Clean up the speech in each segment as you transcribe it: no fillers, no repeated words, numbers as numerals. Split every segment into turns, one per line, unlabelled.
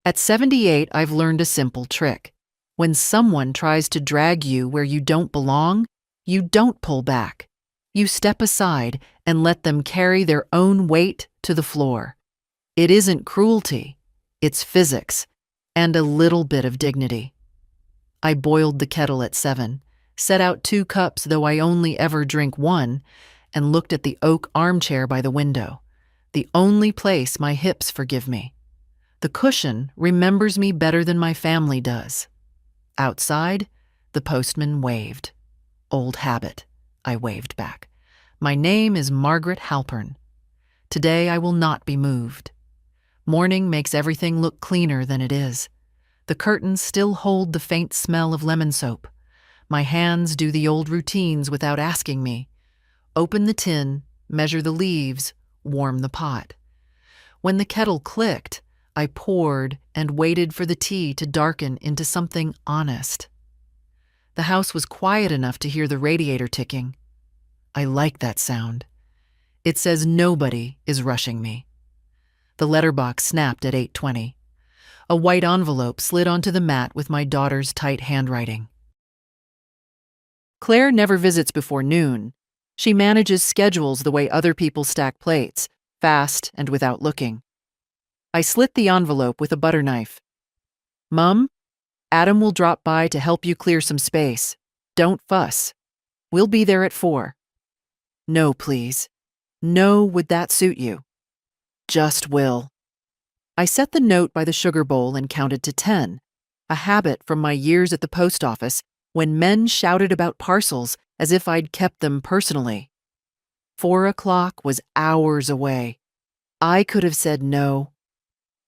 At 78, I've learned a simple trick. When someone tries to drag you where you don't belong, you don't pull back. You step aside and let them carry their own weight to the floor. It isn't cruelty, it's physics, and a little bit of dignity. I boiled the kettle at 7, set out 2 cups though I only ever drink 1, and looked at the oak armchair by the window, the only place my hips forgive me. The cushion remembers me better than my family does. Outside, the postman waved. Old habit, I waved back. My name is Margaret Halpern. Today I will not be moved. Morning makes everything look cleaner than it is. The curtains still hold the faint smell of lemon soap. My hands do the old routines without asking me. Open the tin, measure the leaves, warm the pot. When the kettle clicked, I poured and waited for the tea to darken into something honest. The house was quiet enough to hear the radiator ticking. I like that sound. It says nobody is rushing me. The letterbox snapped at 8:20. A white envelope slid onto the mat with my daughter's tight handwriting. Claire never visits before noon. She manages schedules the way other people stack plates, fast and without looking. I slit the envelope with a butter knife. Mum, Adam will drop by to help you clear some space. Don't fuss. We'll be there at 4. No, please. No, would that suit you? Just will. I set the note by the sugar bowl and counted to 10, a habit from my years at the post office when men shouted about parcels as if I'd kept them personally. 4 o'clock was hours away. I could have said no.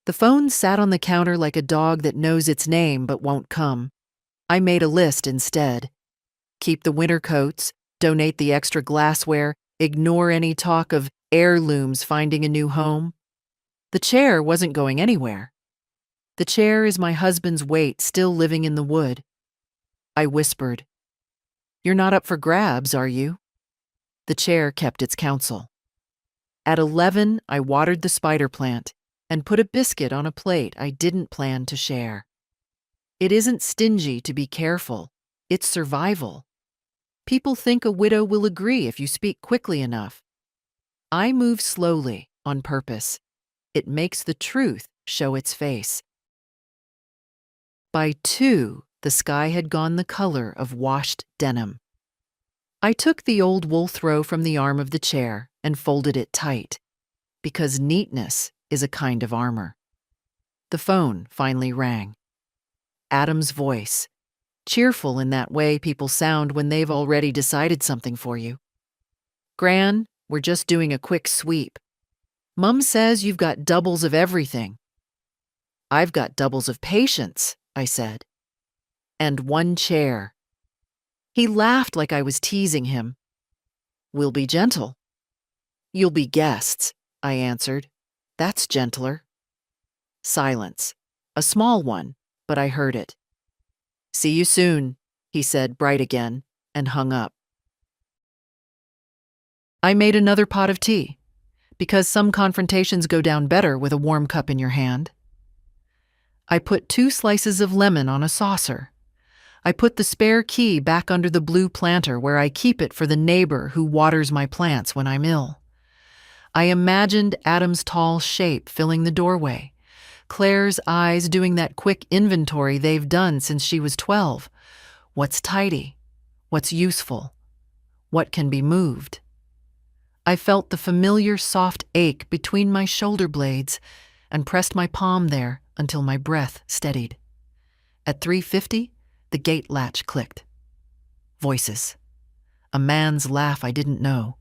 The phone sat on the counter like a dog that knows its name but won't come. I made a list instead. Keep the winter coats, donate the extra glassware, ignore any talk of heirlooms finding a new home. The chair wasn't going anywhere. The chair is my husband's weight still living in the wood. I whispered, "You're not up for grabs, are you?" The chair kept its counsel. At 11, I watered the spider plant and put a biscuit on a plate I didn't plan to share. It isn't stingy to be careful, it's survival. People think a widow will agree if you speak quickly enough. I move slowly on purpose. It makes the truth show its face. By 2, the sky had gone the color of washed denim. I took the old wool throw from the arm of the chair and folded it tight, because neatness is a kind of armor. The phone finally rang. Adam's voice, cheerful in that way people sound when they've already decided something for you. "Gran, we're just doing a quick sweep. Mum says you've got doubles of everything." "I've got doubles of patience," I said. "And 1 chair." He laughed like I was teasing him. "We'll be gentle." "You'll be guests," I answered. "That's gentler." Silence. A small one, but I heard it. "See you soon," he said, bright again, and hung up. I made another pot of tea, because some confrontations go down better with a warm cup in your hand. I put 2 slices of lemon on a saucer. I put the spare key back under the blue planter where I keep it for the neighbor who waters my plants when I'm ill. I imagined Adam's tall shape filling the doorway, Claire's eyes doing that quick inventory they've done since she was 12. What's tidy? What's useful? What can be moved? I felt the familiar soft ache between my shoulder blades and pressed my palm there until my breath steadied. At 3:50, the gate latch clicked. Voices. A man's laugh I didn't know.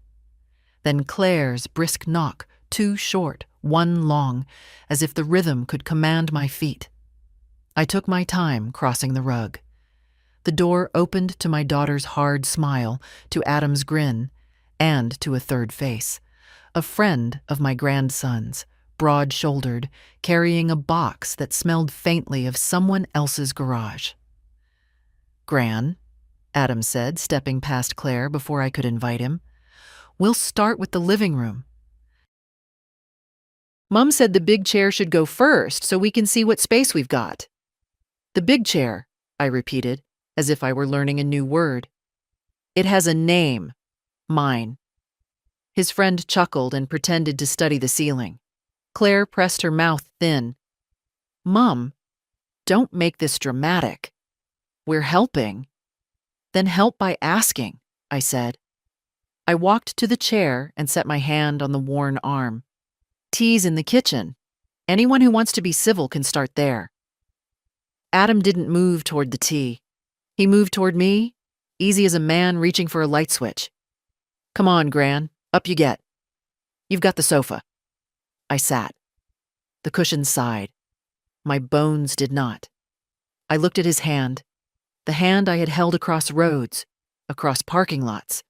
Then Claire's brisk knock, 2 short, 1 long, as if the rhythm could command my feet. I took my time crossing the rug. The door opened to my daughter's hard smile, to Adam's grin, and to a third face, a friend of my grandson's, broad-shouldered, carrying a box that smelled faintly of someone else's garage. "Gran," Adam said, stepping past Claire before I could invite him, "we'll start with the living room." Mom said the big chair should go first so we can see what space we've got. The big chair, I repeated, as if I were learning a new word. It has a name. Mine. His friend chuckled and pretended to study the ceiling. Claire pressed her mouth thin. Mom, don't make this dramatic. We're helping. Then help by asking, I said. I walked to the chair and set my hand on the worn arm. Tea's in the kitchen. Anyone who wants to be civil can start there. Adam didn't move toward the tea. He moved toward me, easy as a man reaching for a light switch. Come on, Gran, up you get. You've got the sofa. I sat. The cushions sighed. My bones did not. I looked at his hand, the hand I had held across roads, across parking lots,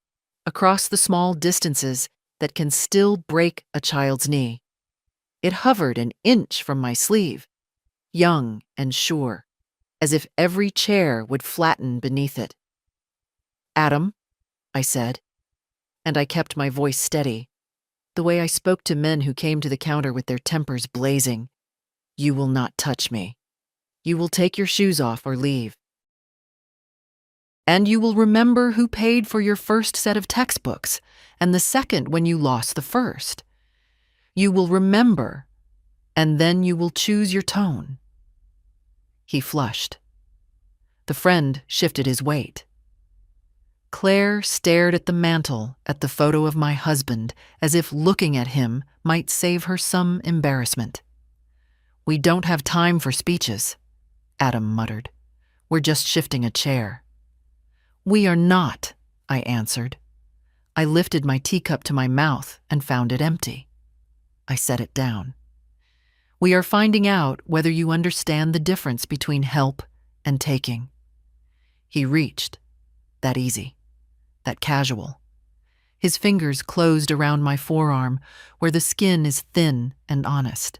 across the small distances that can still break a child's knee. It hovered an inch from my sleeve, young and sure, as if every chair would flatten beneath it. Adam, I said, and I kept my voice steady, the way I spoke to men who came to the counter with their tempers blazing. You will not touch me. You will take your shoes off or leave. And you will remember who paid for your first set of textbooks and the second when you lost the first. You will remember, and then you will choose your tone. He flushed. The friend shifted his weight. Claire stared at the mantel at the photo of my husband as if looking at him might save her some embarrassment. We don't have time for speeches, Adam muttered. We're just shifting a chair. We are not, I answered. I lifted my teacup to my mouth and found it empty. I set it down. We are finding out whether you understand the difference between help and taking. He reached. That easy. That casual. His fingers closed around my forearm, where the skin is thin and honest.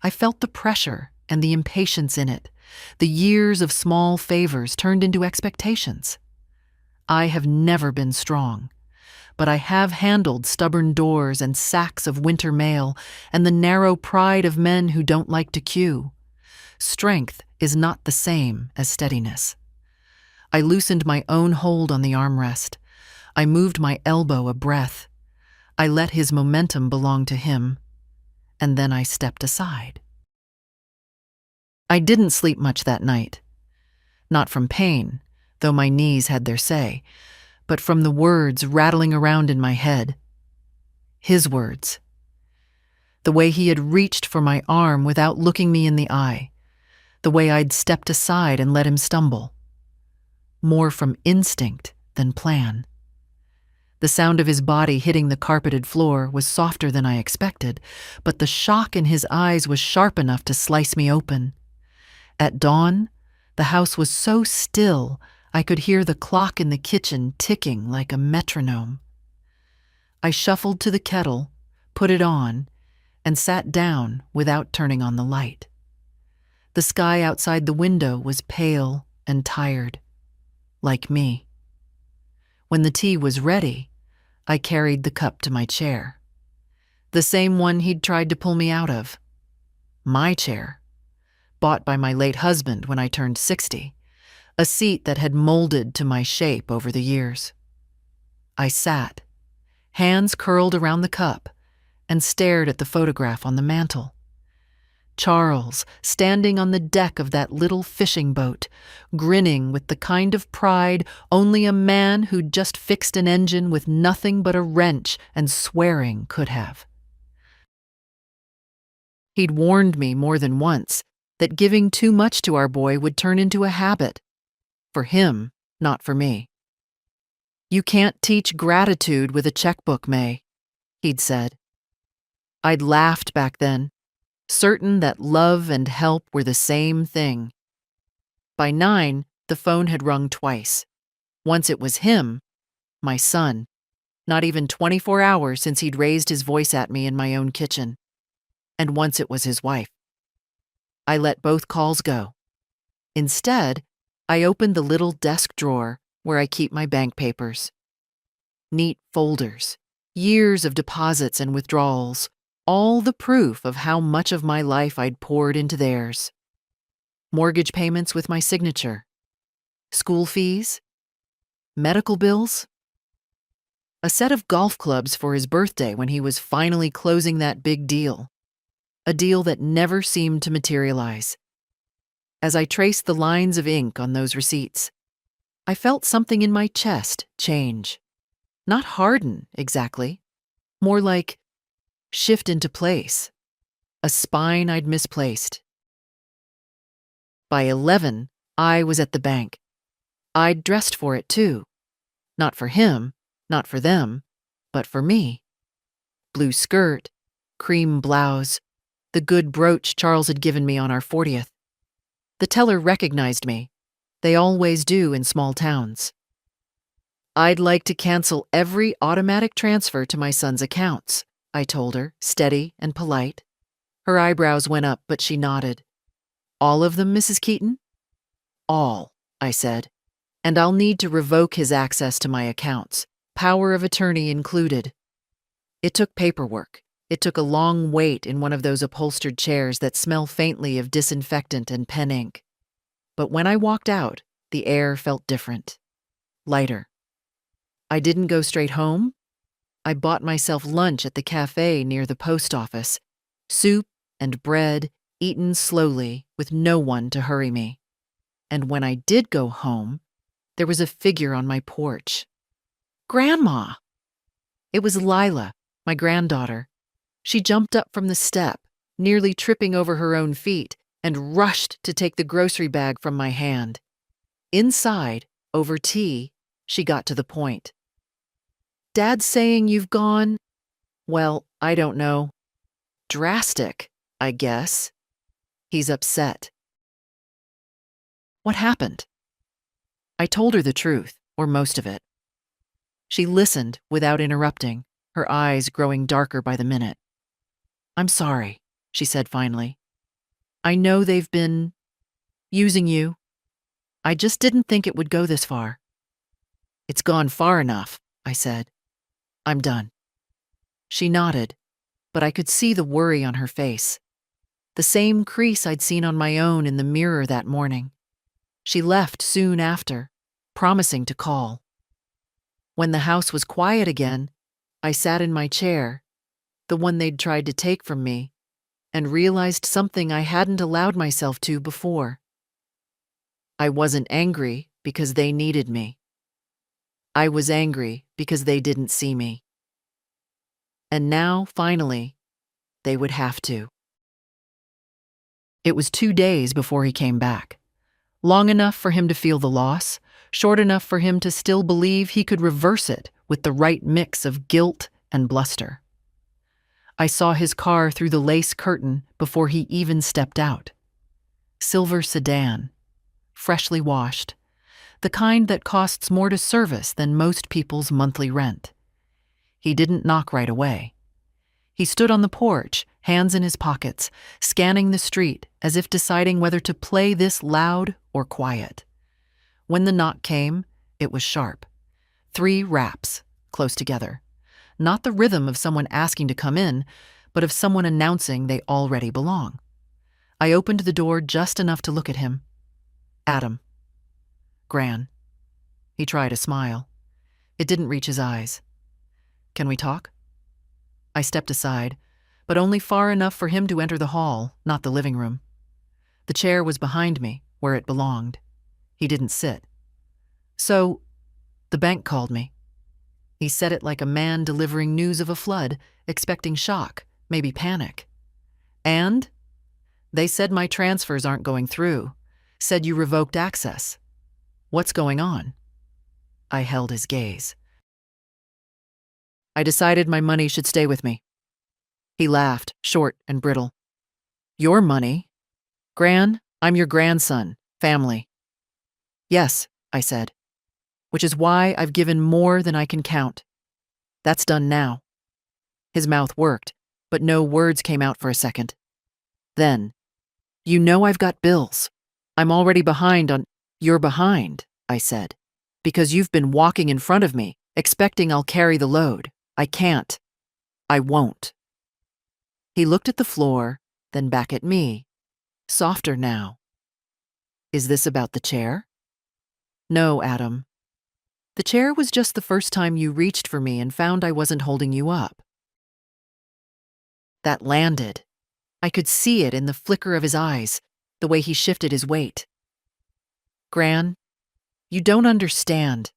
I felt the pressure and the impatience in it, the years of small favors turned into expectations. I have never been strong, but I have handled stubborn doors and sacks of winter mail and the narrow pride of men who don't like to queue. Strength is not the same as steadiness. I loosened my own hold on the armrest. I moved my elbow a breath. I let his momentum belong to him, and then I stepped aside. I didn't sleep much that night. Not from pain, though my knees had their say, but from the words rattling around in my head. His words. The way he had reached for my arm without looking me in the eye. The way I'd stepped aside and let him stumble. More from instinct than plan. The sound of his body hitting the carpeted floor was softer than I expected, but the shock in his eyes was sharp enough to slice me open. At dawn, the house was so still I could hear the clock in the kitchen ticking like a metronome. I shuffled to the kettle, put it on, and sat down without turning on the light. The sky outside the window was pale and tired, like me. When the tea was ready, I carried the cup to my chair. The same one he'd tried to pull me out of. My chair, bought by my late husband when I turned 60, a seat that had molded to my shape over the years. I sat, hands curled around the cup, and stared at the photograph on the mantel. Charles, standing on the deck of that little fishing boat, grinning with the kind of pride only a man who'd just fixed an engine with nothing but a wrench and swearing could have. He'd warned me more than once that giving too much to our boy would turn into a habit. For him, not for me. You can't teach gratitude with a checkbook, May, he'd said. I'd laughed back then, certain that love and help were the same thing. By 9, the phone had rung twice. Once it was him, my son, not even 24 hours since he'd raised his voice at me in my own kitchen. And once it was his wife. I let both calls go. Instead, I opened the little desk drawer where I keep my bank papers. Neat folders, years of deposits and withdrawals, All the proof of how much of my life I'd poured into theirs. Mortgage payments with my signature. School fees. Medical bills. A set of golf clubs for his birthday when he was finally closing that big deal. A deal that never seemed to materialize. As I traced the lines of ink on those receipts, I felt something in my chest change. Not harden, exactly. More like shift into place. A spine I'd misplaced. By 11, I was at the bank. I'd dressed for it too. Not for him, not for them, but for me. Blue skirt, cream blouse, the good brooch Charles had given me on our 40th. The teller recognized me. They always do in small towns. I'd like to cancel every automatic transfer to my son's accounts, I told her, steady and polite. Her eyebrows went up, but she nodded. All of them, Mrs. Keaton? All, I said. And I'll need to revoke his access to my accounts, power of attorney included. It took paperwork. It took a long wait in one of those upholstered chairs that smell faintly of disinfectant and pen ink. But when I walked out, the air felt different. Lighter. I didn't go straight home. I bought myself lunch at the cafe near the post office. Soup and bread, eaten slowly, with no one to hurry me. And when I did go home, there was a figure on my porch. Grandma! It was Lila, my granddaughter. She jumped up from the step, nearly tripping over her own feet, and rushed to take the grocery bag from my hand. Inside, over tea, she got to the point. Dad's saying you've gone, well, I don't know. Drastic, I guess. He's upset. What happened? I told her the truth, or most of it. She listened without interrupting, her eyes growing darker by the minute. I'm sorry, she said finally. I know they've been using you. I just didn't think it would go this far. It's gone far enough, I said. I'm done. She nodded, but I could see the worry on her face. The same crease I'd seen on my own in the mirror that morning. She left soon after, promising to call. When the house was quiet again, I sat in my chair, the one they'd tried to take from me, and realized something I hadn't allowed myself to before. I wasn't angry because they needed me. I was angry because they didn't see me. And now, finally, they would have to. It was 2 days before he came back. Long enough for him to feel the loss, short enough for him to still believe he could reverse it with the right mix of guilt and bluster. I saw his car through the lace curtain before he even stepped out. Silver sedan, freshly washed, the kind that costs more to service than most people's monthly rent. He didn't knock right away. He stood on the porch, hands in his pockets, scanning the street as if deciding whether to play this loud or quiet. When the knock came, it was sharp. 3 raps, close together. Not the rhythm of someone asking to come in, but of someone announcing they already belong. I opened the door just enough to look at him. Adam. Gran. He tried a smile. It didn't reach his eyes. Can we talk? I stepped aside, but only far enough for him to enter the hall, not the living room. The chair was behind me, where it belonged. He didn't sit. So, the bank called me. He said it like a man delivering news of a flood, expecting shock, maybe panic. And? They said my transfers aren't going through. Said you revoked access. What's going on? I held his gaze. I decided my money should stay with me. He laughed, short and brittle. Your money? Gran, I'm your grandson, family. Yes, I said, which is why I've given more than I can count. That's done now. His mouth worked, but no words came out for a second. Then, you know I've got bills. I'm already behind on— You're behind, I said, because you've been walking in front of me, expecting I'll carry the load. I can't. I won't. He looked at the floor, then back at me, softer now. Is this about the chair? No, Adam. The chair was just the first time you reached for me and found I wasn't holding you up. That landed. I could see it in the flicker of his eyes, the way he shifted his weight. Gran, you don't understand.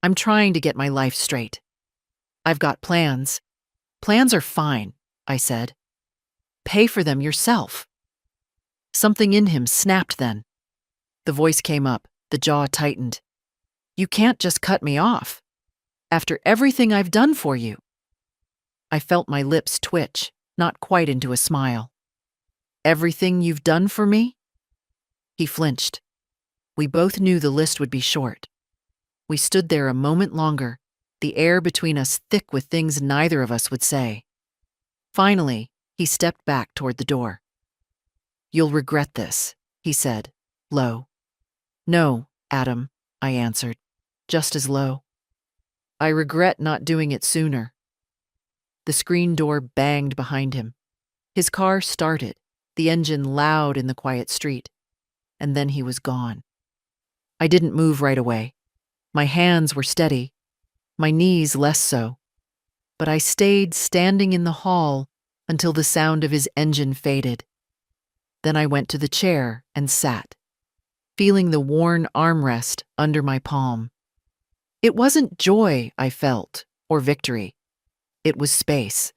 I'm trying to get my life straight. I've got plans. Plans are fine, I said. Pay for them yourself. Something in him snapped then. The voice came up, the jaw tightened. You can't just cut me off. After everything I've done for you. I felt my lips twitch, not quite into a smile. Everything you've done for me? He flinched. We both knew the list would be short. We stood there a moment longer, the air between us thick with things neither of us would say. Finally, he stepped back toward the door. You'll regret this, he said, low. No, Adam, I answered, just as low. I regret not doing it sooner. The screen door banged behind him. His car started, the engine loud in the quiet street, and then he was gone. I didn't move right away. My hands were steady, my knees less so, but I stayed standing in the hall until the sound of his engine faded. Then I went to the chair and sat, feeling the worn armrest under my palm. It wasn't joy I felt, or victory. It was space.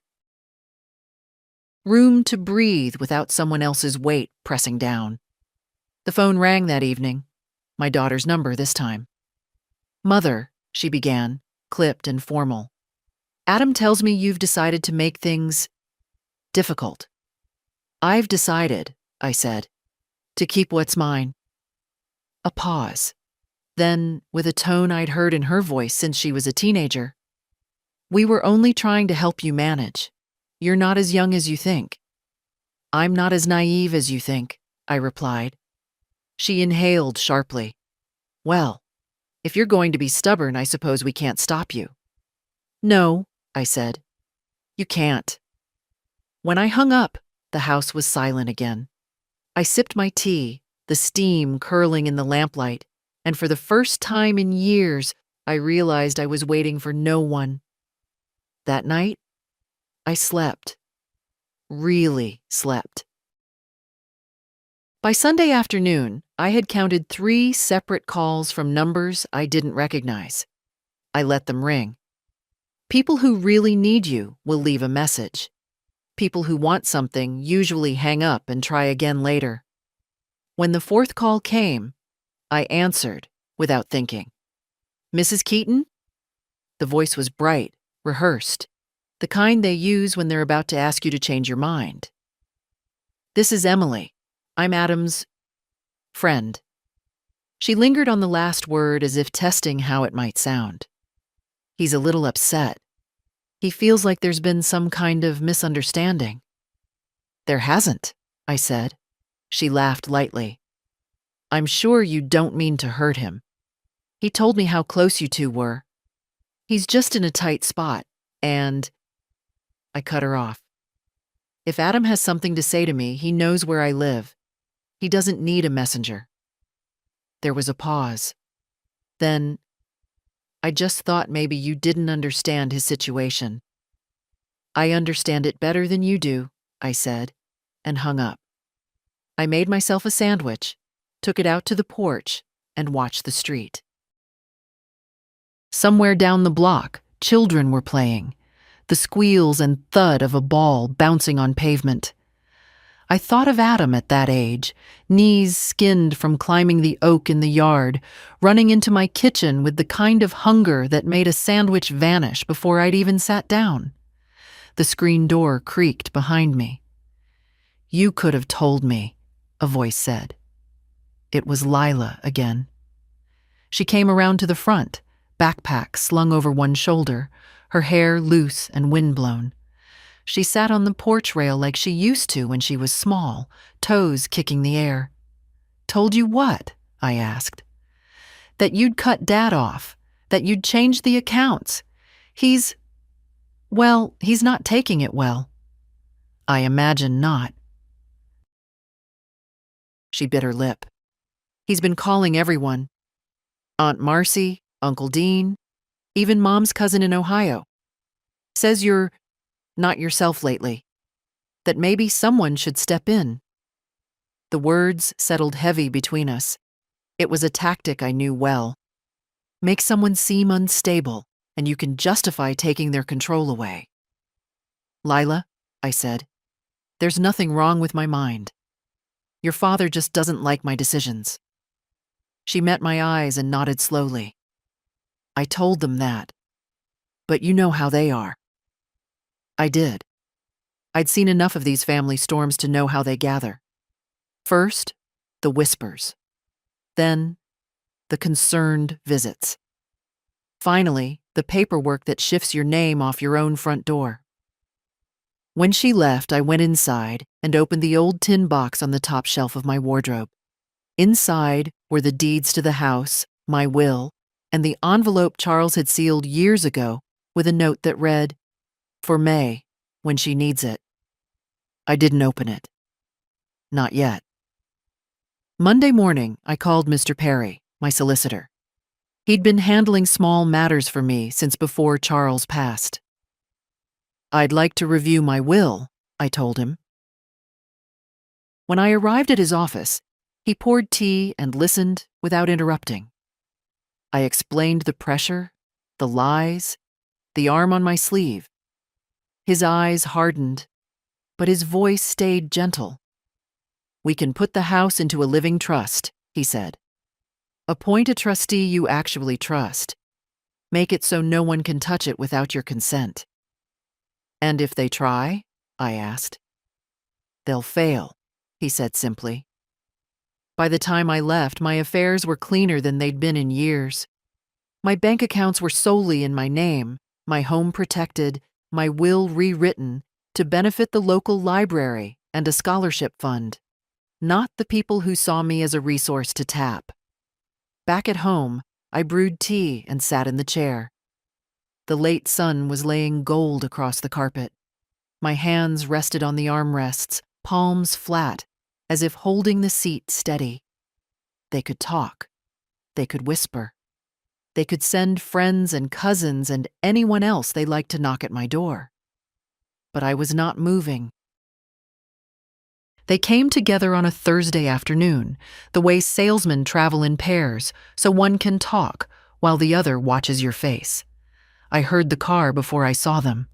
Room to breathe without someone else's weight pressing down. The phone rang that evening, my daughter's number this time. Mother, she began, clipped and formal. Adam tells me you've decided to make things difficult. I've decided, I said, to keep what's mine. A pause. Then, with a tone I'd heard in her voice since she was a teenager, we were only trying to help you manage. You're not as young as you think. I'm not as naive as you think, I replied. She inhaled sharply. Well, if you're going to be stubborn, I suppose we can't stop you. No, I said. You can't. When I hung up, the house was silent again. I sipped my tea, the steam curling in the lamplight, and for the first time in years, I realized I was waiting for no one. That night, I slept. Really slept. By Sunday afternoon, I had counted 3 separate calls from numbers I didn't recognize. I let them ring. People who really need you will leave a message. People who want something usually hang up and try again later. When the 4th call came, I answered without thinking. Mrs. Keaton? The voice was bright, rehearsed, the kind they use when they're about to ask you to change your mind. This is Emily. I'm Adam's friend. She lingered on the last word as if testing how it might sound. He's a little upset. He feels like there's been some kind of misunderstanding. There hasn't, I said. She laughed lightly. I'm sure you don't mean to hurt him. He told me how close you two were. He's just in a tight spot, and... I cut her off. If Adam has something to say to me, he knows where I live. He doesn't need a messenger. There was a pause. Then, I just thought maybe you didn't understand his situation. I understand it better than you do, I said, and hung up. I made myself a sandwich, took it out to the porch, and watched the street. Somewhere down the block, children were playing, the squeals and thud of a ball bouncing on pavement. I thought of Adam at that age, knees skinned from climbing the oak in the yard, running into my kitchen with the kind of hunger that made a sandwich vanish before I'd even sat down. The screen door creaked behind me. You could have told me, a voice said. It was Lila again. She came around to the front, backpack slung over one shoulder, her hair loose and windblown. She sat on the porch rail like she used to when she was small, toes kicking the air. Told you what? I asked. That you'd cut Dad off, that you'd changed the accounts. He's not taking it well. I imagine not. She bit her lip. He's been calling everyone. Aunt Marcy, Uncle Dean, even Mom's cousin in Ohio. Says you're not yourself lately. That maybe someone should step in. The words settled heavy between us. It was a tactic I knew well. Make someone seem unstable, and you can justify taking their control away. Lila, I said, there's nothing wrong with my mind. Your father just doesn't like my decisions. She met my eyes and nodded slowly. I told them that. But you know how they are. I did. I'd seen enough of these family storms to know how they gather. First, the whispers. Then, the concerned visits. Finally, the paperwork that shifts your name off your own front door. When she left, I went inside and opened the old tin box on the top shelf of my wardrobe. Inside were the deeds to the house, my will, and the envelope Charles had sealed years ago with a note that read, "For May, when she needs it." I didn't open it. Not yet. Monday morning, I called Mr. Perry, my solicitor. He'd been handling small matters for me since before Charles passed. I'd like to review my will, I told him. When I arrived at his office, he poured tea and listened without interrupting. I explained the pressure, the lies, the arm on my sleeve. His eyes hardened, but his voice stayed gentle. We can put the house into a living trust, he said. Appoint a trustee you actually trust. Make it so no one can touch it without your consent. And if they try? I asked. They'll fail, he said simply. By the time I left, my affairs were cleaner than they'd been in years. My bank accounts were solely in my name, my home protected, my will rewritten to benefit the local library and a scholarship fund, not the people who saw me as a resource to tap. Back at home, I brewed tea and sat in the chair. The late sun was laying gold across the carpet. My hands rested on the armrests, palms flat, as if holding the seat steady. They could talk. They could whisper. They could send friends and cousins and anyone else they liked to knock at my door. But I was not moving. They came together on a Thursday afternoon, the way salesmen travel in pairs, so one can talk while the other watches your face. I heard the car before I saw them.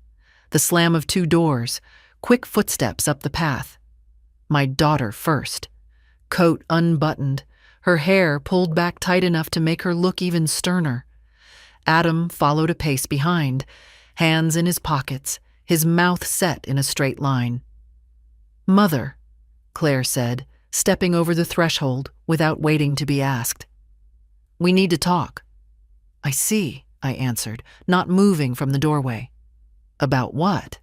The slam of 2 doors, quick footsteps up the path. My daughter first. Coat unbuttoned, her hair pulled back tight enough to make her look even sterner. Adam followed a pace behind, hands in his pockets, his mouth set in a straight line. "Mother," Claire said, stepping over the threshold without waiting to be asked. "We need to talk." "I see," I answered, not moving from the doorway. "About what?"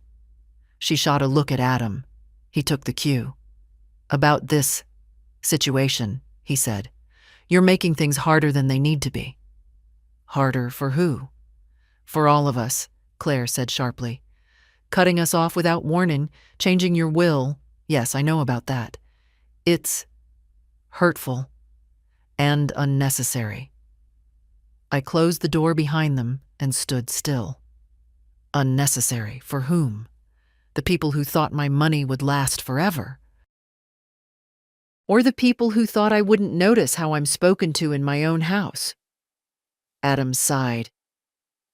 She shot a look at Adam. He took the cue. "About this situation," he said. "You're making things harder than they need to be." "Harder for who?" "For all of us," Claire said sharply. "Cutting us off without warning, changing your will. Yes, I know about that. It's hurtful and unnecessary." I closed the door behind them and stood still. Unnecessary for whom? The people who thought my money would last forever? Or the people who thought I wouldn't notice how I'm spoken to in my own house? Adam sighed.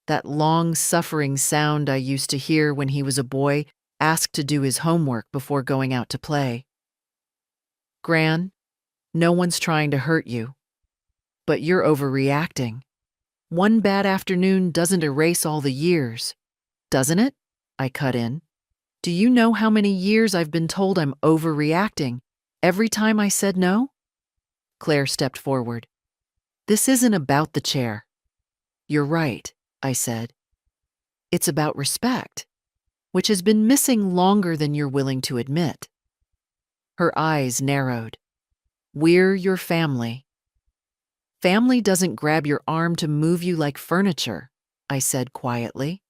That long-suffering sound I used to hear when he was a boy, asked to do his homework before going out to play. "Gran, no one's trying to hurt you. But you're overreacting. One bad afternoon doesn't erase all the years, doesn't it?" I cut in. "Do you know how many years I've been told I'm overreacting every time I said no?" Claire stepped forward. "This isn't about the chair." "You're right," I said. "It's about respect, which has been missing longer than you're willing to admit." Her eyes narrowed. "We're your family." "Family doesn't grab your arm to move you like furniture," I said quietly.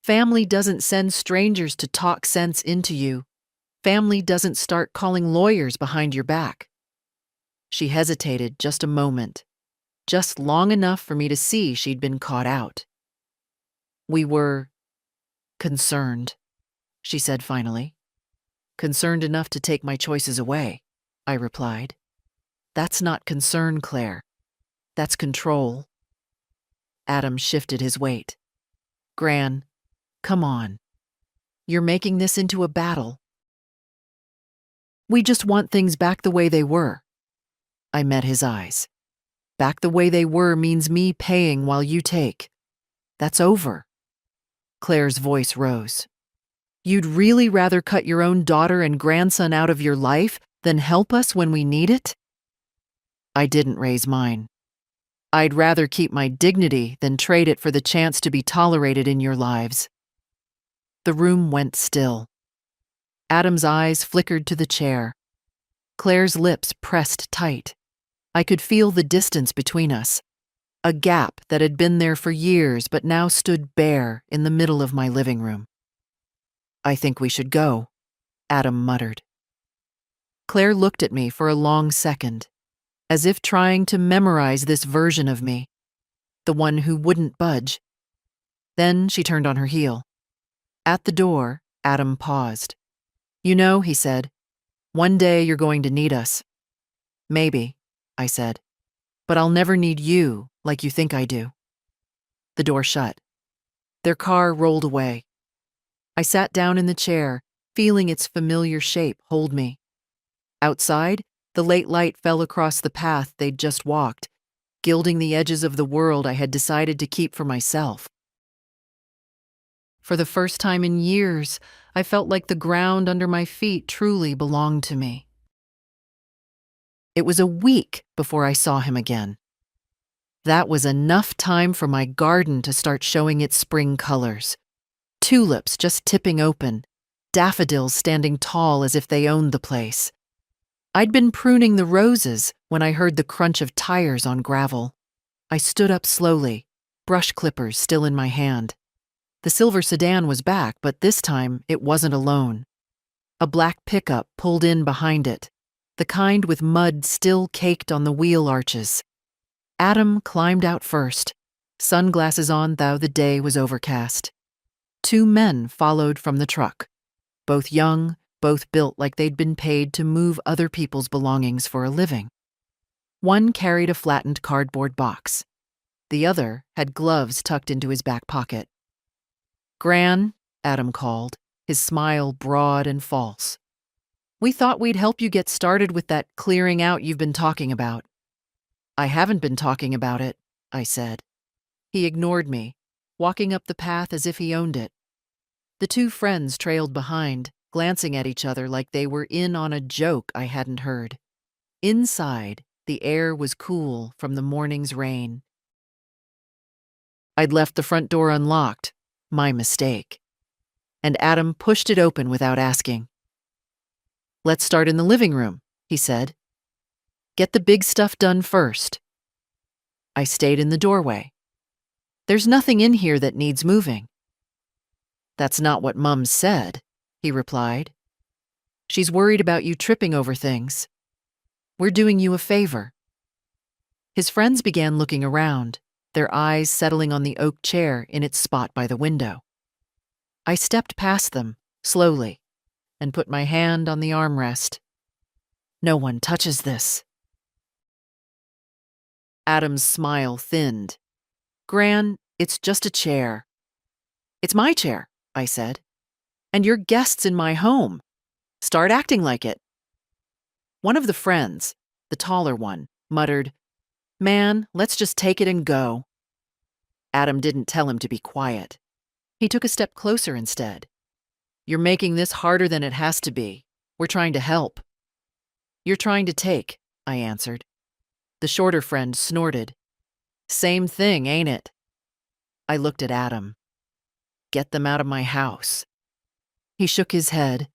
"Family doesn't send strangers to talk sense into you family doesn't start calling lawyers behind your back." She hesitated just a moment, just long enough for me to see she'd been caught out. "We were concerned," she said finally. "Concerned enough to take my choices away," I replied. "That's not concern, Claire. That's control." Adam shifted his weight. "Gran, come on. You're making this into a battle." "We just want things back the way they were." I met his eyes. "Back the way they were means me paying while you take. That's over." Claire's voice rose. "You'd really rather cut your own daughter and grandson out of your life than help us when we need it?" I didn't raise mine. "I'd rather keep my dignity than trade it for the chance to be tolerated in your lives." The room went still. Adam's eyes flickered to the chair. Claire's lips pressed tight. I could feel the distance between us, a gap that had been there for years but now stood bare in the middle of my living room. "I think we should go," Adam muttered. Claire looked at me for a long second, as if trying to memorize this version of me, the one who wouldn't budge. Then she turned on her heel. At the door, Adam paused. "You know," he said, "one day you're going to need us." "Maybe," I said, "but I'll never need you like you think I do." The door shut. Their car rolled away. I sat down in the chair, feeling its familiar shape hold me. Outside, the late light fell across the path they'd just walked, gilding the edges of the world I had decided to keep for myself. For the first time in years, I felt like the ground under my feet truly belonged to me. It was a week before I saw him again. That was enough time for my garden to start showing its spring colors. Tulips just tipping open, daffodils standing tall as if they owned the place. I'd been pruning the roses when I heard the crunch of tires on gravel. I stood up slowly, brush clippers still in my hand. The silver sedan was back, but this time it wasn't alone. A black pickup pulled in behind it, the kind with mud still caked on the wheel arches. Adam climbed out first, sunglasses on though the day was overcast. 2 men followed from the truck, both young, both built like they'd been paid to move other people's belongings for a living. One carried a flattened cardboard box. The other had gloves tucked into his back pocket. "Gran," Adam called, his smile broad and false. "We thought we'd help you get started with that clearing out you've been talking about." "I haven't been talking about it," I said. He ignored me, walking up the path as if he owned it. The 2 friends trailed behind, glancing at each other like they were in on a joke I hadn't heard. Inside, the air was cool from the morning's rain. I'd left the front door unlocked, my mistake, and Adam pushed it open without asking. "Let's start in the living room," he said. "Get the big stuff done first." I stayed in the doorway. "There's nothing in here that needs moving." "That's not what Mum said," he replied. "She's worried about you tripping over things. We're doing you a favor." His friends began looking around, their eyes settling on the oak chair in its spot by the window. I stepped past them, slowly, and put my hand on the armrest. "No one touches this." Adam's smile thinned. "Gran, it's just a chair." "It's my chair," I said. "And you're guests in my home. Start acting like it." One of the friends, the taller one, muttered, "Man, let's just take it and go." Adam didn't tell him to be quiet. He took a step closer instead. "You're making this harder than it has to be. We're trying to help." "You're trying to take," I answered. The shorter friend snorted. "Same thing, ain't it?" I looked at Adam. "Get them out of my house." He shook his head,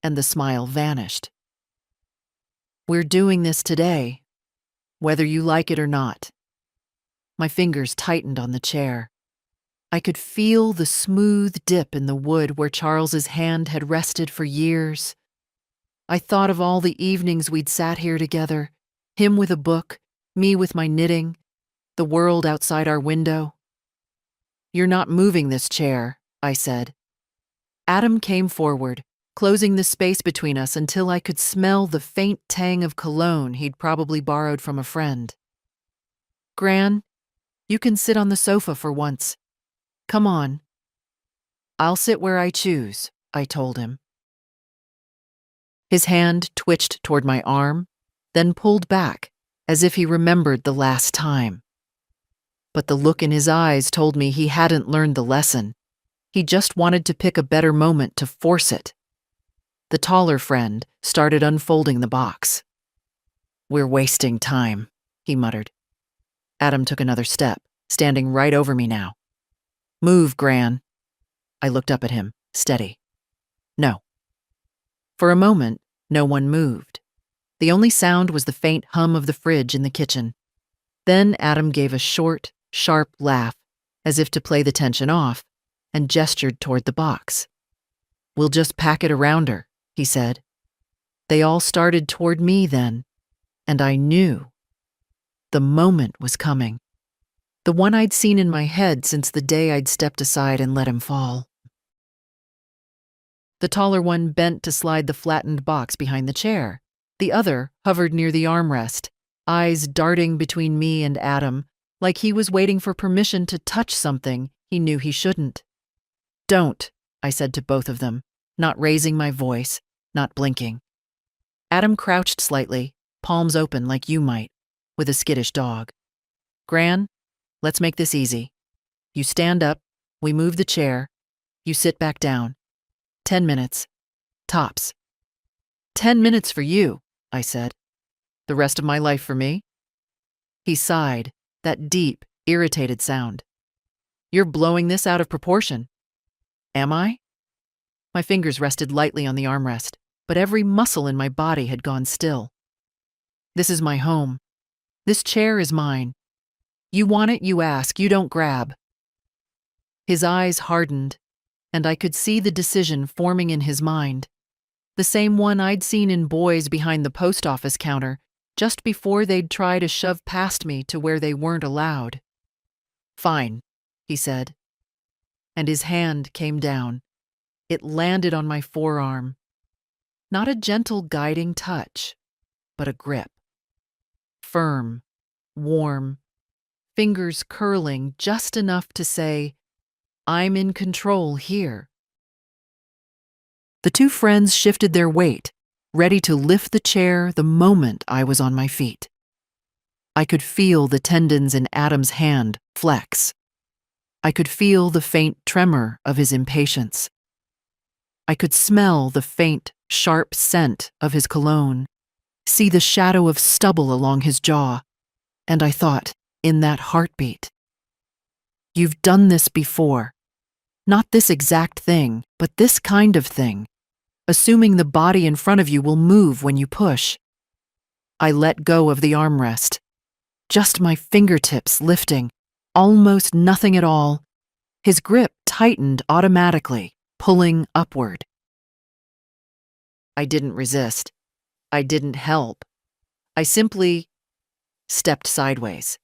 and the smile vanished. "We're doing this today, whether you like it or not." My fingers tightened on the chair. I could feel the smooth dip in the wood where Charles's hand had rested for years, I thought of all the evenings we'd sat here together, him with a book, me with my knitting, the world outside our window. "You're not moving this chair," I said. Adam came forward, closing the space between us until I could smell the faint tang of cologne he'd probably borrowed from a friend. "Gran, you can sit on the sofa for once. Come on." "I'll sit where I choose," I told him. His hand twitched toward my arm, then pulled back, as if he remembered the last time. But the look in his eyes told me he hadn't learned the lesson. He just wanted to pick a better moment to force it. The taller friend started unfolding the box. "We're wasting time," he muttered. Adam took another step, standing right over me now. "Move, Gran." I looked up at him, steady. "No." For a moment, no one moved. The only sound was the faint hum of the fridge in the kitchen. Then Adam gave a short, sharp laugh, as if to play the tension off, and gestured toward the box. "We'll just pack it around her," he said. They all started toward me then, and I knew. The moment was coming. The one I'd seen in my head since the day I'd stepped aside and let him fall. The taller one bent to slide the flattened box behind the chair. The other hovered near the armrest, eyes darting between me and Adam, like he was waiting for permission to touch something he knew he shouldn't. "Don't," I said to both of them, not raising my voice, not blinking. Adam crouched slightly, palms open like you might, with a skittish dog. "Gran, let's make this easy. You stand up, we move the chair, you sit back down. 10 minutes. Tops." "10 minutes for you," I said. "The rest of my life for me?" He sighed, that deep, irritated sound. "You're blowing this out of proportion." "Am I?" My fingers rested lightly on the armrest, but every muscle in my body had gone still. "This is my home. This chair is mine. You want it, you ask, you don't grab." His eyes hardened, and I could see the decision forming in his mind, the same one I'd seen in boys behind the post office counter just before they'd try to shove past me to where they weren't allowed. "Fine," he said. And his hand came down. It landed on my forearm. Not a gentle guiding touch, but a grip. Firm, warm, fingers curling just enough to say, "I'm in control here." The two friends shifted their weight, ready to lift the chair the moment I was on my feet. I could feel the tendons in Adam's hand flex. I could feel the faint tremor of his impatience. I could smell the faint, sharp scent of his cologne, see the shadow of stubble along his jaw, and I thought, in that heartbeat, "You've done this before. Not this exact thing, but this kind of thing, assuming the body in front of you will move when you push." I let go of the armrest, just my fingertips lifting, almost nothing at all. His grip tightened automatically, pulling upward. I didn't resist. I didn't help. I simply stepped sideways.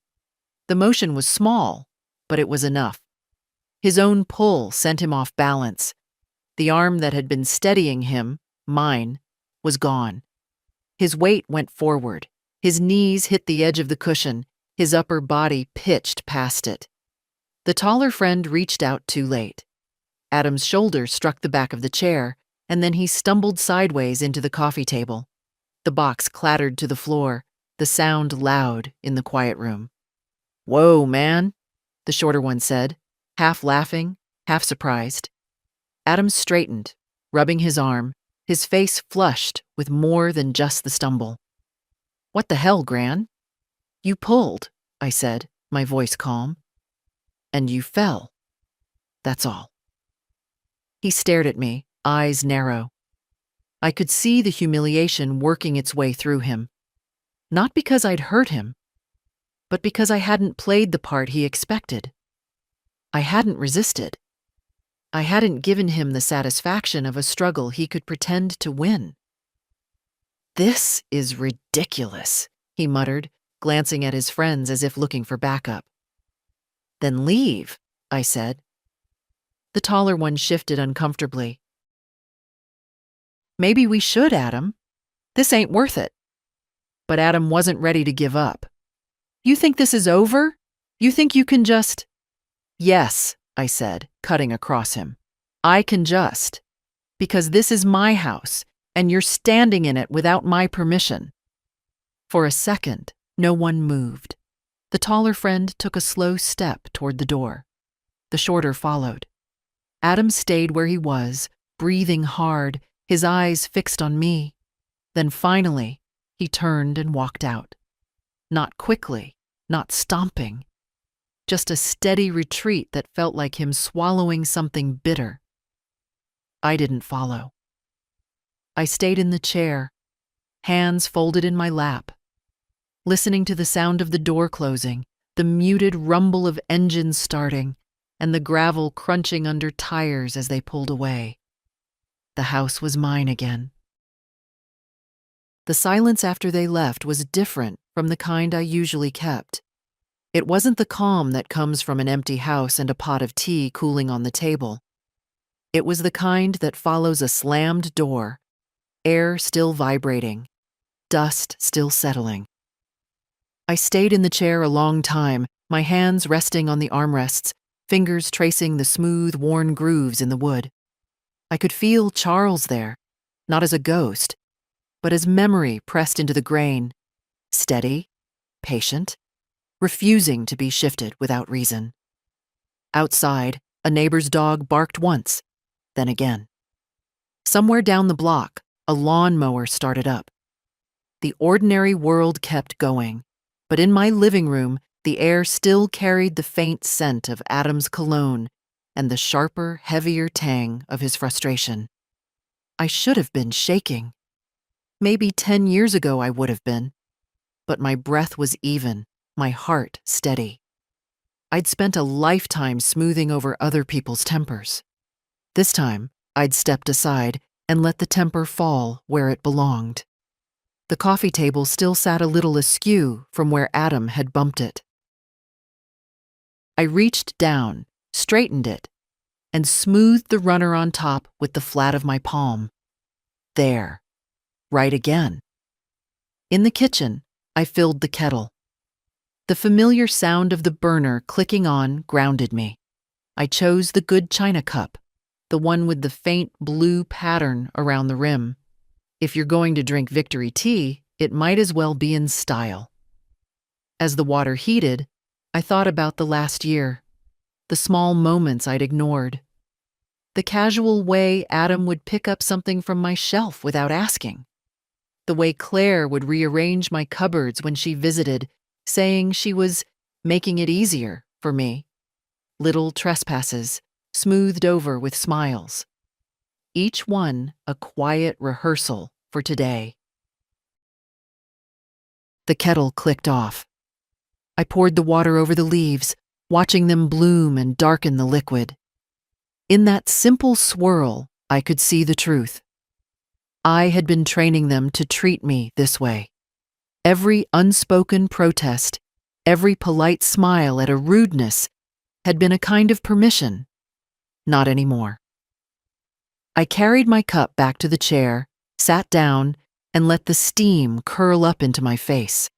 The motion was small, but it was enough. His own pull sent him off balance. The arm that had been steadying him, mine, was gone. His weight went forward. His knees hit the edge of the cushion. His upper body pitched past it. The taller friend reached out too late. Adam's shoulder struck the back of the chair, and then he stumbled sideways into the coffee table. The box clattered to the floor, the sound loud in the quiet room. "Whoa, man," the shorter one said, half laughing, half surprised. Adam straightened, rubbing his arm, his face flushed with more than just the stumble. "What the hell, Gran?" "You pulled," I said, my voice calm. "And you fell. That's all." He stared at me, eyes narrow. I could see the humiliation working its way through him. Not because I'd hurt him, but because I hadn't played the part he expected. I hadn't resisted. I hadn't given him the satisfaction of a struggle he could pretend to win. "This is ridiculous," he muttered, glancing at his friends as if looking for backup. "Then leave," I said. The taller one shifted uncomfortably. "Maybe we should, Adam. This ain't worth it." But Adam wasn't ready to give up. "You think this is over? You think you can just—" "Yes," I said, cutting across him. "I can just. Because this is my house, and you're standing in it without my permission." For a second, no one moved. The taller friend took a slow step toward the door. The shorter followed. Adam stayed where he was, breathing hard, his eyes fixed on me. Then finally, he turned and walked out. Not quickly, not stomping. Just a steady retreat that felt like him swallowing something bitter. I didn't follow. I stayed in the chair, hands folded in my lap, listening to the sound of the door closing, the muted rumble of engines starting, and the gravel crunching under tires as they pulled away. The house was mine again. The silence after they left was different from the kind I usually kept. It wasn't the calm that comes from an empty house and a pot of tea cooling on the table. It was the kind that follows a slammed door, air still vibrating, dust still settling. I stayed in the chair a long time, my hands resting on the armrests, fingers tracing the smooth, worn grooves in the wood. I could feel Charles there, not as a ghost, but as memory pressed into the grain, steady, patient, refusing to be shifted without reason. Outside, a neighbor's dog barked once, then again. Somewhere down the block, a lawnmower started up. The ordinary world kept going, but in my living room, the air still carried the faint scent of Adam's cologne and the sharper, heavier tang of his frustration. I should have been shaking. Maybe 10 years ago I would have been. But my breath was even, my heart steady. I'd spent a lifetime smoothing over other people's tempers. This time, I'd stepped aside and let the temper fall where it belonged. The coffee table still sat a little askew from where Adam had bumped it. I reached down, straightened it, and smoothed the runner on top with the flat of my palm. There. Right again. In the kitchen, I filled the kettle. The familiar sound of the burner clicking on grounded me. I chose the good china cup, the one with the faint blue pattern around the rim. If you're going to drink victory tea, it might as well be in style. As the water heated, I thought about the last year, the small moments I'd ignored, the casual way Adam would pick up something from my shelf without asking, the way Claire would rearrange my cupboards when she visited, saying she was making it easier for me. Little trespasses, smoothed over with smiles. Each one a quiet rehearsal for today. The kettle clicked off. I poured the water over the leaves, watching them bloom and darken the liquid. In that simple swirl, I could see the truth. I had been training them to treat me this way. Every unspoken protest, every polite smile at a rudeness had been a kind of permission. Not anymore. I carried my cup back to the chair, sat down, and let the steam curl up into my face.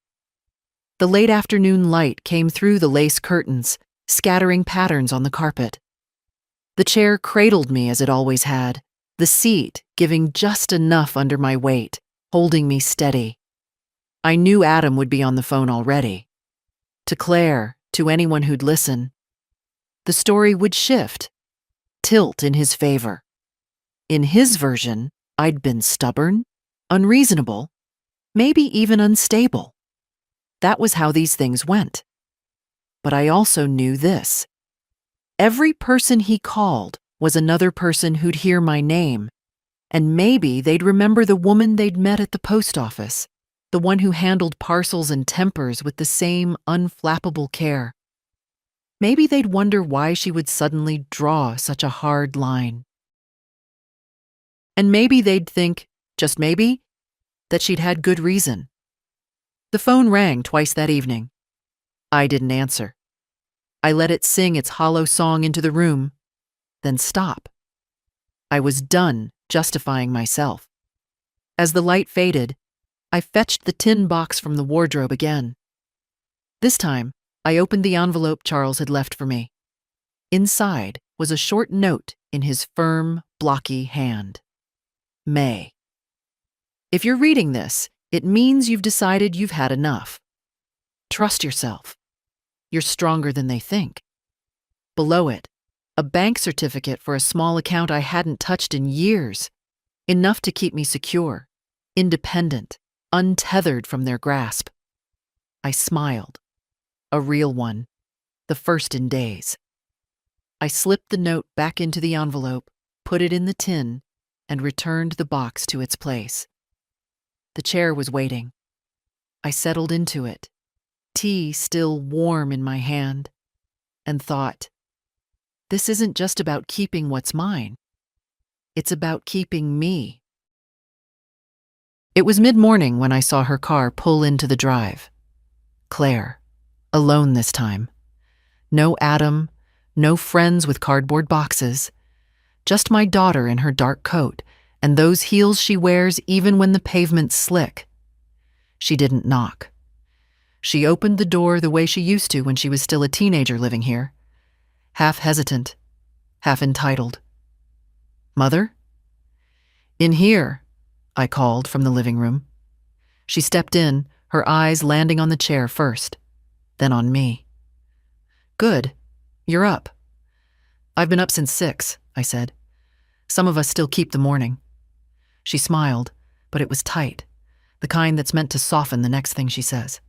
The late afternoon light came through the lace curtains, scattering patterns on the carpet. The chair cradled me as it always had, the seat giving just enough under my weight, holding me steady. I knew Adam would be on the phone already. To Claire, to anyone who'd listen. The story would shift, tilt in his favor. In his version, I'd been stubborn, unreasonable, maybe even unstable. That was how these things went. But I also knew this. Every person he called was another person who'd hear my name, and maybe they'd remember the woman they'd met at the post office, the one who handled parcels and tempers with the same unflappable care. Maybe they'd wonder why she would suddenly draw such a hard line. And maybe they'd think, just maybe, that she'd had good reason. The phone rang twice that evening. I didn't answer. I let it sing its hollow song into the room, then stop. I was done justifying myself. As the light faded, I fetched the tin box from the wardrobe again. This time, I opened the envelope Charles had left for me. Inside was a short note in his firm, blocky hand. May. If you're reading this, it means you've decided you've had enough. Trust yourself. You're stronger than they think. Below it, a bank certificate for a small account I hadn't touched in years, enough to keep me secure, independent, untethered from their grasp. I smiled. A real one, the first in days. I slipped the note back into the envelope, put it in the tin, and returned the box to its place. The chair was waiting. I settled into it, tea still warm in my hand, and thought, this isn't just about keeping what's mine. It's about keeping me. It was mid-morning when I saw her car pull into the drive. Claire, alone this time. No Adam, no friends with cardboard boxes. Just my daughter in her dark coat and those heels she wears even when the pavement's slick. She didn't knock. She opened the door the way she used to when she was still a teenager living here. Half hesitant, half entitled. Mother? In here, I called from the living room. She stepped in, her eyes landing on the chair first, then on me. Good. You're up. I've been up since 6, I said. Some of us still keep the morning. She smiled, but it was tight, the kind that's meant to soften the next thing she says.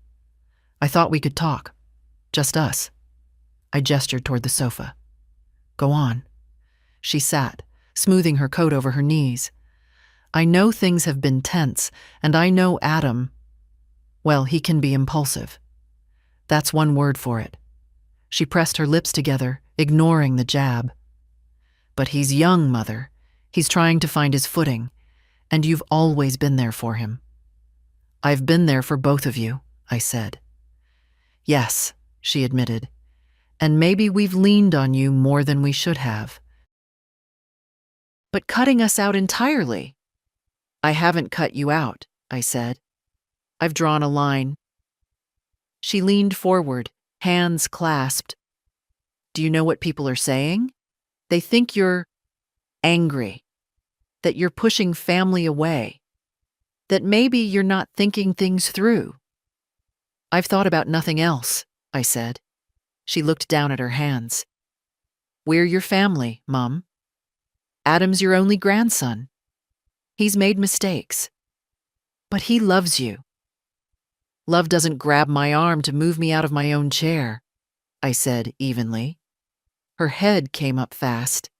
I thought we could talk. Just us. I gestured toward the sofa. Go on. She sat, smoothing her coat over her knees. I know things have been tense, and I know Adam, well, he can be impulsive. That's one word for it. She pressed her lips together, ignoring the jab. But he's young, Mother. He's trying to find his footing, and you've always been there for him. I've been there for both of you, I said. Yes, she admitted, and maybe we've leaned on you more than we should have. But cutting us out entirely. I haven't cut you out, I said. I've drawn a line. She leaned forward, hands clasped. Do you know what people are saying? They think you're angry, that you're pushing family away, that maybe you're not thinking things through. I've thought about nothing else, I said. She looked down at her hands. We're your family, Mum. Adam's your only grandson. He's made mistakes, but he loves you. Love doesn't grab my arm to move me out of my own chair, I said evenly. Her head came up fast.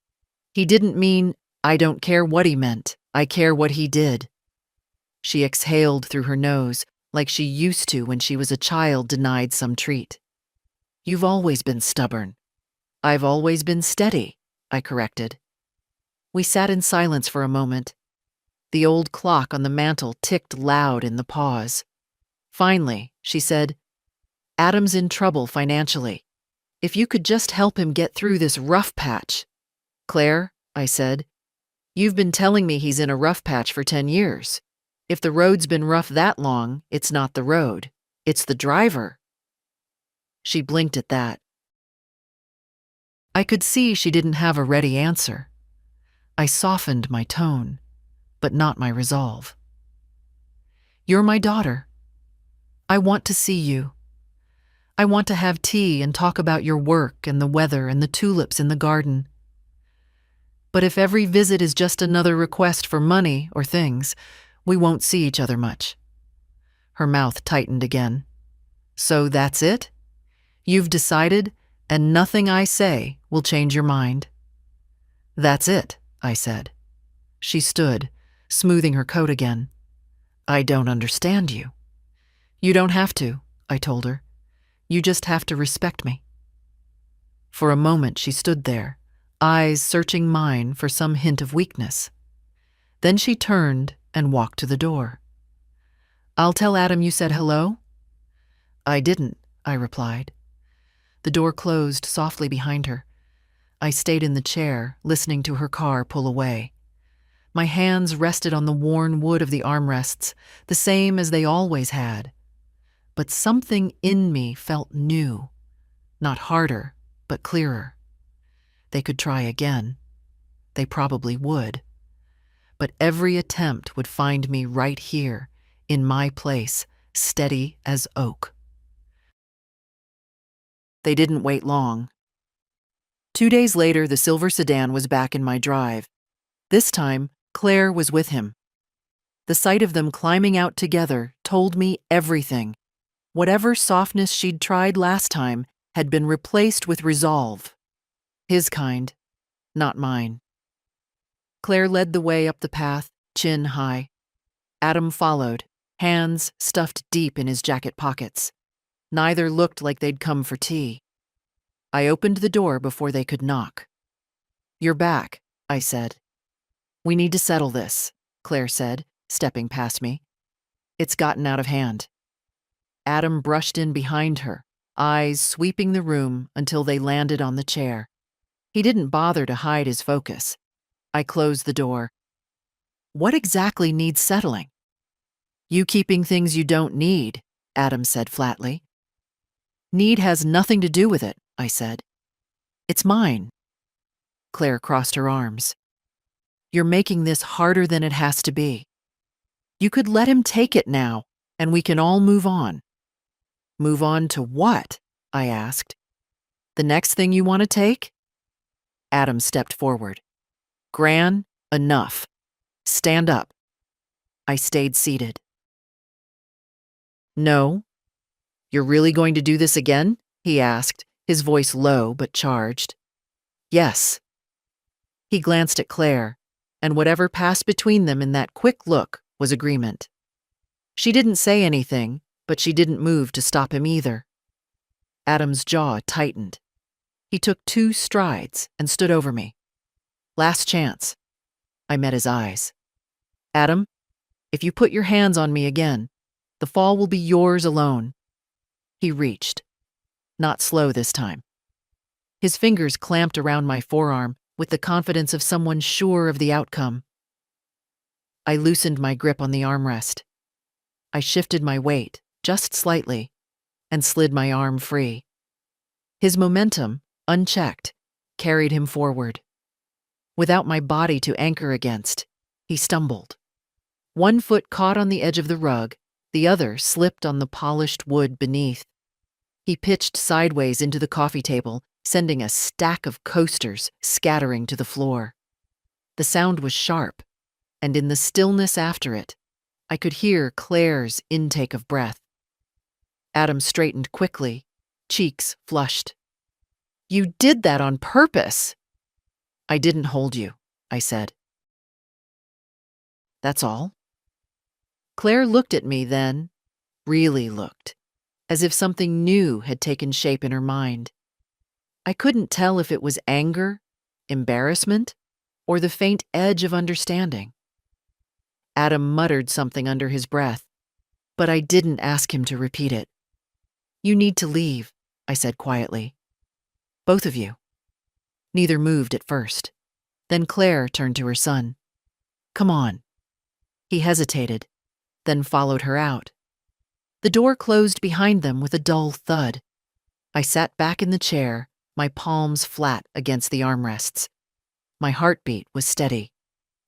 He didn't mean, I don't care what he meant, I care what he did. She exhaled through her nose, like she used to when she was a child denied some treat. You've always been stubborn. I've always been steady, I corrected. We sat in silence for a moment. The old clock on the mantel ticked loud in the pause. Finally, she said, Adam's in trouble financially. If you could just help him get through this rough patch. Claire, I said, you've been telling me he's in a rough patch for 10 years. If the road's been rough that long, it's not the road. It's the driver. She blinked at that. I could see she didn't have a ready answer. I softened my tone, but not my resolve. You're my daughter. I want to see you. I want to have tea and talk about your work and the weather and the tulips in the garden. But if every visit is just another request for money or things, we won't see each other much. Her mouth tightened again. So that's it? You've decided, and nothing I say will change your mind. That's it, I said. She stood, smoothing her coat again. I don't understand you. You don't have to, I told her. You just have to respect me. For a moment she stood there, eyes searching mine for some hint of weakness. Then she turned and walked to the door. I'll tell Adam you said hello." "I didn't," I replied. The door closed softly behind her. I stayed in the chair, listening to her car pull away. My hands rested on the worn wood of the armrests, the same as they always had. But something in me felt new, not harder, but clearer. They could try again. They probably would. But every attempt would find me right here, in my place, steady as oak. They didn't wait long. 2 days later, the silver sedan was back in my drive. This time, Claire was with him. The sight of them climbing out together told me everything. Whatever softness she'd tried last time had been replaced with resolve. His kind, not mine. Claire led the way up the path, chin high. Adam followed, hands stuffed deep in his jacket pockets. Neither looked like they'd come for tea. I opened the door before they could knock. "You're back," I said. "We need to settle this," Claire said, stepping past me. "It's gotten out of hand." Adam brushed in behind her, eyes sweeping the room until they landed on the chair. He didn't bother to hide his focus. I closed the door. "What exactly needs settling?" "You keeping things you don't need," Adam said flatly. "Need has nothing to do with it," I said. "It's mine." Claire crossed her arms. "You're making this harder than it has to be. You could let him take it now, and we can all move on." "Move on to what?" I asked. "The next thing you want to take?" Adam stepped forward. "Gran, enough. Stand up." I stayed seated. "No? You're really going to do this again?" he asked, his voice low but charged. "Yes." He glanced at Claire, and whatever passed between them in that quick look was agreement. She didn't say anything, but she didn't move to stop him either. Adam's jaw tightened. He took 2 strides and stood over me. "Last chance." I met his eyes. "Adam, if you put your hands on me again, the fall will be yours alone." He reached. Not slow this time. His fingers clamped around my forearm with the confidence of someone sure of the outcome. I loosened my grip on the armrest. I shifted my weight, just slightly, and slid my arm free. His momentum, unchecked, carried him forward. Without my body to anchor against, he stumbled. One foot caught on the edge of the rug, the other slipped on the polished wood beneath. He pitched sideways into the coffee table, sending a stack of coasters scattering to the floor. The sound was sharp, and in the stillness after it, I could hear Claire's intake of breath. Adam straightened quickly, cheeks flushed. "You did that on purpose." "I didn't hold you," I said. "That's all." Claire looked at me then, really looked, as if something new had taken shape in her mind. I couldn't tell if it was anger, embarrassment, or the faint edge of understanding. Adam muttered something under his breath, but I didn't ask him to repeat it. "You need to leave," I said quietly. "Both of you." Neither moved at first. Then Claire turned to her son. "Come on." He hesitated, then followed her out. The door closed behind them with a dull thud. I sat back in the chair, my palms flat against the armrests. My heartbeat was steady,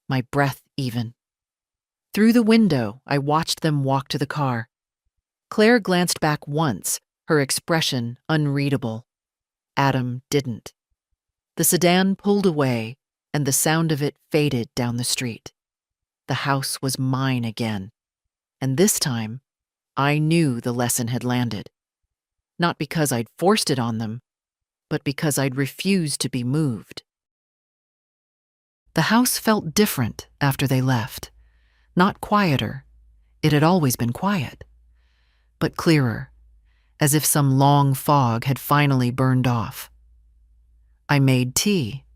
my breath even. Through the window, I watched them walk to the car. Claire glanced back once, her expression unreadable. Adam didn't. The sedan pulled away, and the sound of it faded down the street. The house was mine again, and this time, I knew the lesson had landed. Not because I'd forced it on them, but because I'd refused to be moved. The house felt different after they left. Not quieter, it had always been quiet, but clearer, as if some long fog had finally burned off. I made tea,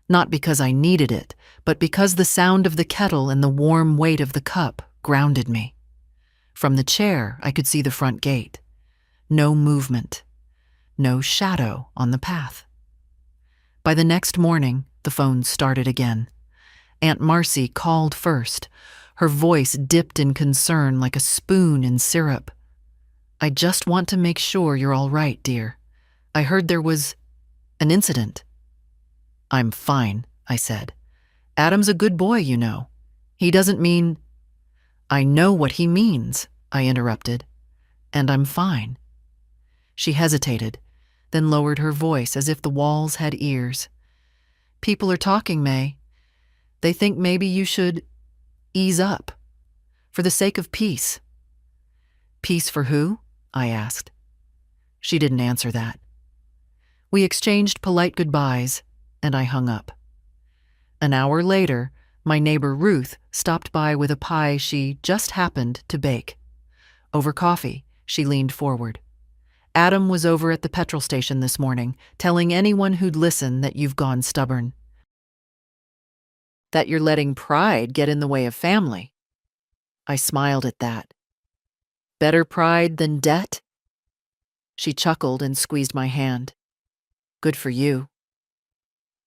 not because I needed it, but because the sound of the kettle and the warm weight of the cup grounded me. From the chair, I could see the front gate. No movement. No shadow on the path. By the next morning, the phone started again. Aunt Marcy called first. Her voice dipped in concern like a spoon in syrup. "I just want to make sure you're all right, dear. I heard there was an incident." "I'm fine," I said. "Adam's a good boy, you know. He doesn't mean—" "I know what he means," I interrupted. "And I'm fine." She hesitated, then lowered her voice as if the walls had ears. "People are talking, May. They think maybe you should ease up, for the sake of peace." "Peace for who?" I asked. She didn't answer that. We exchanged polite goodbyes, and I hung up. An hour later, my neighbor Ruth stopped by with a pie she just happened to bake. Over coffee, she leaned forward. "Adam was over at the petrol station this morning, telling anyone who'd listen that you've gone stubborn. That you're letting pride get in the way of family." I smiled at that. "Better pride than debt?" She chuckled and squeezed my hand. "Good for you."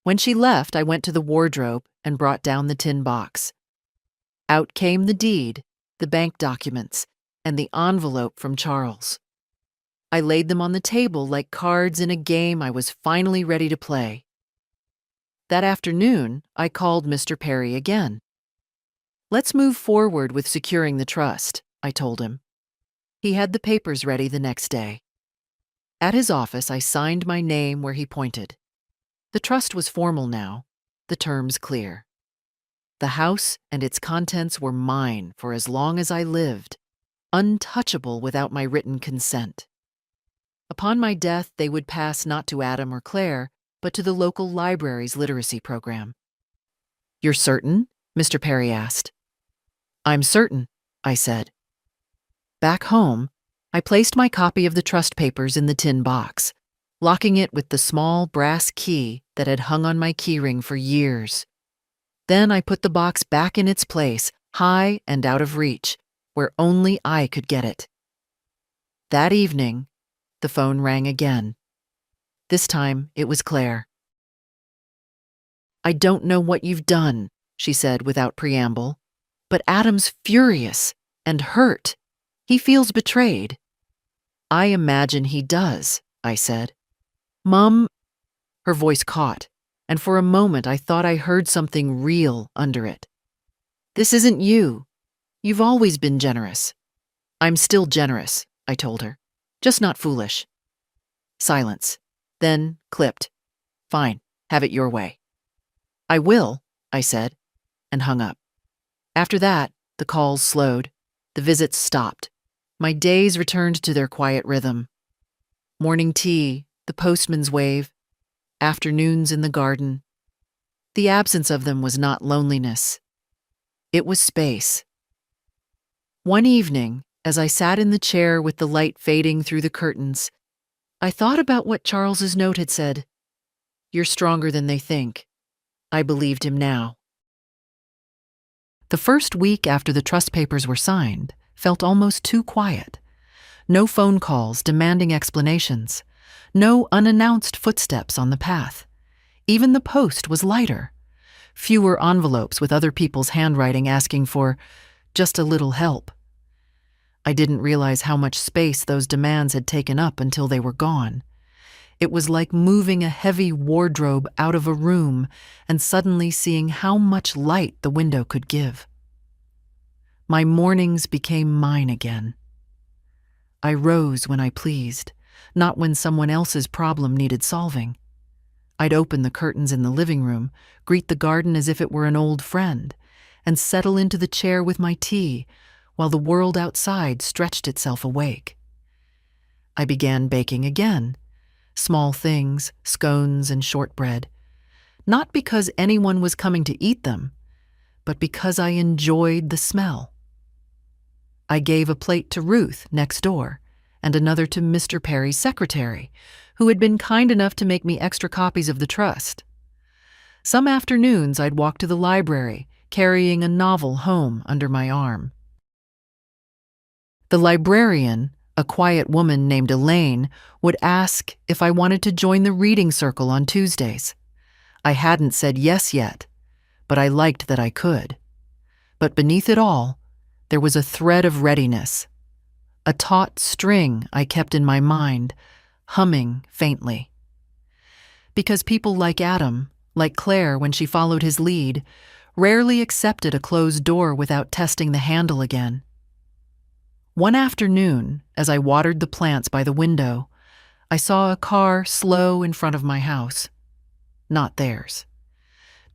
When she left, I went to the wardrobe and brought down the tin box. Out came the deed, the bank documents, and the envelope from Charles. I laid them on the table like cards in a game I was finally ready to play. That afternoon, I called Mr. Perry again. "Let's move forward with securing the trust," I told him. He had the papers ready the next day. At his office, I signed my name where he pointed. The trust was formal now, the terms clear. The house and its contents were mine for as long as I lived, untouchable without my written consent. Upon my death, they would pass not to Adam or Claire, but to the local library's literacy program. "You're certain?" Mr. Perry asked. "I'm certain," I said. Back home, I placed my copy of the trust papers in the tin box, locking it with the small brass key that had hung on my keyring for years. Then I put the box back in its place, high and out of reach, where only I could get it. That evening, the phone rang again. This time, it was Claire. "I don't know what you've done," she said without preamble, "but Adam's furious and hurt. He feels betrayed." "I imagine he does," I said. "Mom," her voice caught, and for a moment I thought I heard something real under it. "This isn't you. You've always been generous." "I'm still generous," I told her, "just not foolish." Silence. Then clipped. "Fine, have it your way." "I will," I said, and hung up. After that, the calls slowed. The visits stopped. My days returned to their quiet rhythm. Morning tea, the postman's wave, afternoons in the garden. The absence of them was not loneliness. It was space. One evening, as I sat in the chair with the light fading through the curtains, I thought about what Charles's note had said. "You're stronger than they think." I believed him now. The first week after the trust papers were signed felt almost too quiet. No phone calls demanding explanations. No unannounced footsteps on the path. Even the post was lighter. Fewer envelopes with other people's handwriting asking for just a little help. I didn't realize how much space those demands had taken up until they were gone. It was like moving a heavy wardrobe out of a room and suddenly seeing how much light the window could give. My mornings became mine again. I rose when I pleased, not when someone else's problem needed solving. I'd open the curtains in the living room, greet the garden as if it were an old friend, and settle into the chair with my tea while the world outside stretched itself awake. I began baking again, small things, scones and shortbread, not because anyone was coming to eat them, but because I enjoyed the smell. I gave a plate to Ruth next door and another to Mr. Perry's secretary, who had been kind enough to make me extra copies of the trust. Some afternoons I'd walk to the library, carrying a novel home under my arm. The librarian, a quiet woman named Elaine, would ask if I wanted to join the reading circle on Tuesdays. I hadn't said yes yet, but I liked that I could. But beneath it all, there was a thread of readiness, a taut string I kept in my mind, humming faintly. Because people like Adam, like Claire when she followed his lead, rarely accepted a closed door without testing the handle again. One afternoon, as I watered the plants by the window, I saw a car slow in front of my house. Not theirs.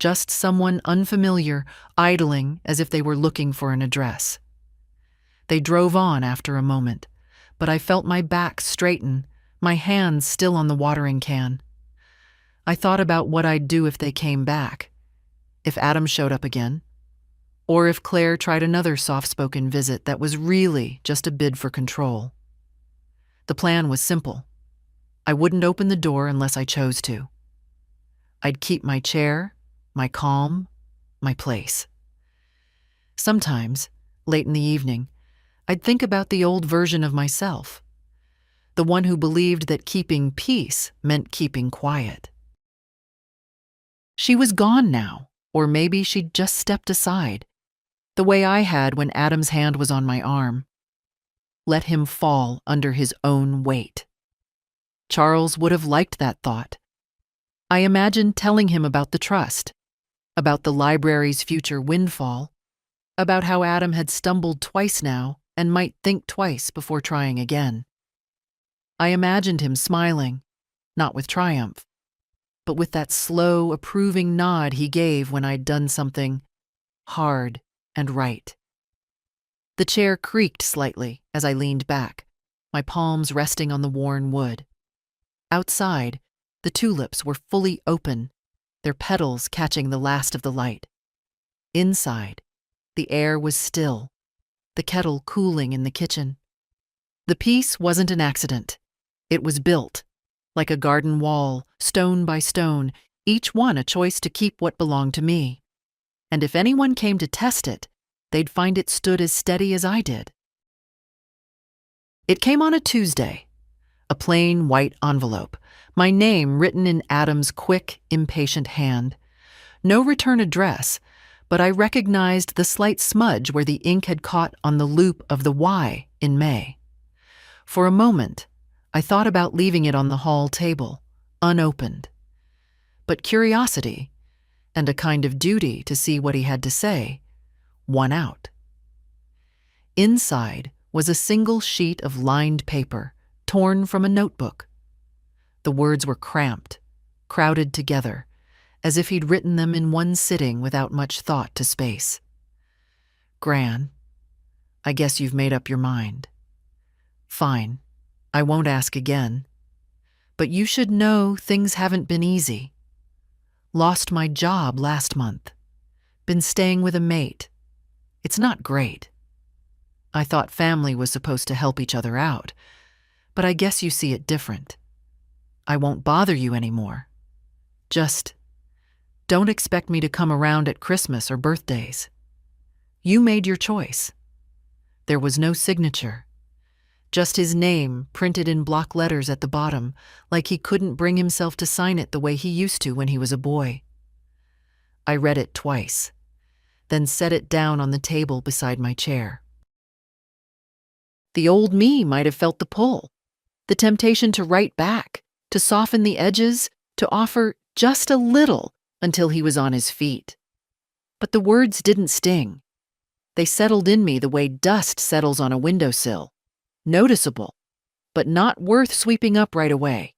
Just someone unfamiliar idling as if they were looking for an address. They drove on after a moment, but I felt my back straighten, my hands still on the watering can. I thought about what I'd do if they came back, if Adam showed up again, or if Claire tried another soft-spoken visit that was really just a bid for control. The plan was simple. I wouldn't open the door unless I chose to. I'd keep my chair, my calm, my place. Sometimes, late in the evening, I'd think about the old version of myself, the one who believed that keeping peace meant keeping quiet. She was gone now, or maybe she'd just stepped aside, the way I had when Adam's hand was on my arm. Let him fall under his own weight. Charles would have liked that thought. I imagined telling him about the trust, about the library's future windfall, about how Adam had stumbled twice now and might think twice before trying again. I imagined him smiling, not with triumph, but with that slow, approving nod he gave when I'd done something hard and right. The chair creaked slightly as I leaned back, my palms resting on the worn wood. Outside, the tulips were fully open, their petals catching the last of the light. Inside, the air was still, the kettle cooling in the kitchen. The piece wasn't an accident. It was built, like a garden wall, stone by stone, each one a choice to keep what belonged to me. And if anyone came to test it, they'd find it stood as steady as I did. It came on a Tuesday, a plain white envelope, my name written in Adam's quick, impatient hand. No return address, but I recognized the slight smudge where the ink had caught on the loop of the Y in May. For a moment, I thought about leaving it on the hall table, unopened. But curiosity, and a kind of duty to see what he had to say, won out. Inside was a single sheet of lined paper, torn from a notebook. The words were cramped, crowded together, as if he'd written them in one sitting without much thought to space. Gran, I guess you've made up your mind. Fine, I won't ask again. But you should know things haven't been easy. Lost my job last month. Been staying with a mate. It's not great. I thought family was supposed to help each other out, but I guess you see it different. I won't bother you anymore. Just don't expect me to come around at Christmas or birthdays. You made your choice. There was no signature. Just his name printed in block letters at the bottom, like he couldn't bring himself to sign it the way he used to when he was a boy. I read it twice, then set it down on the table beside my chair. The old me might have felt the pull, the temptation to write back, to soften the edges, to offer just a little until he was on his feet. But the words didn't sting. They settled in me the way dust settles on a windowsill. Noticeable, but not worth sweeping up right away.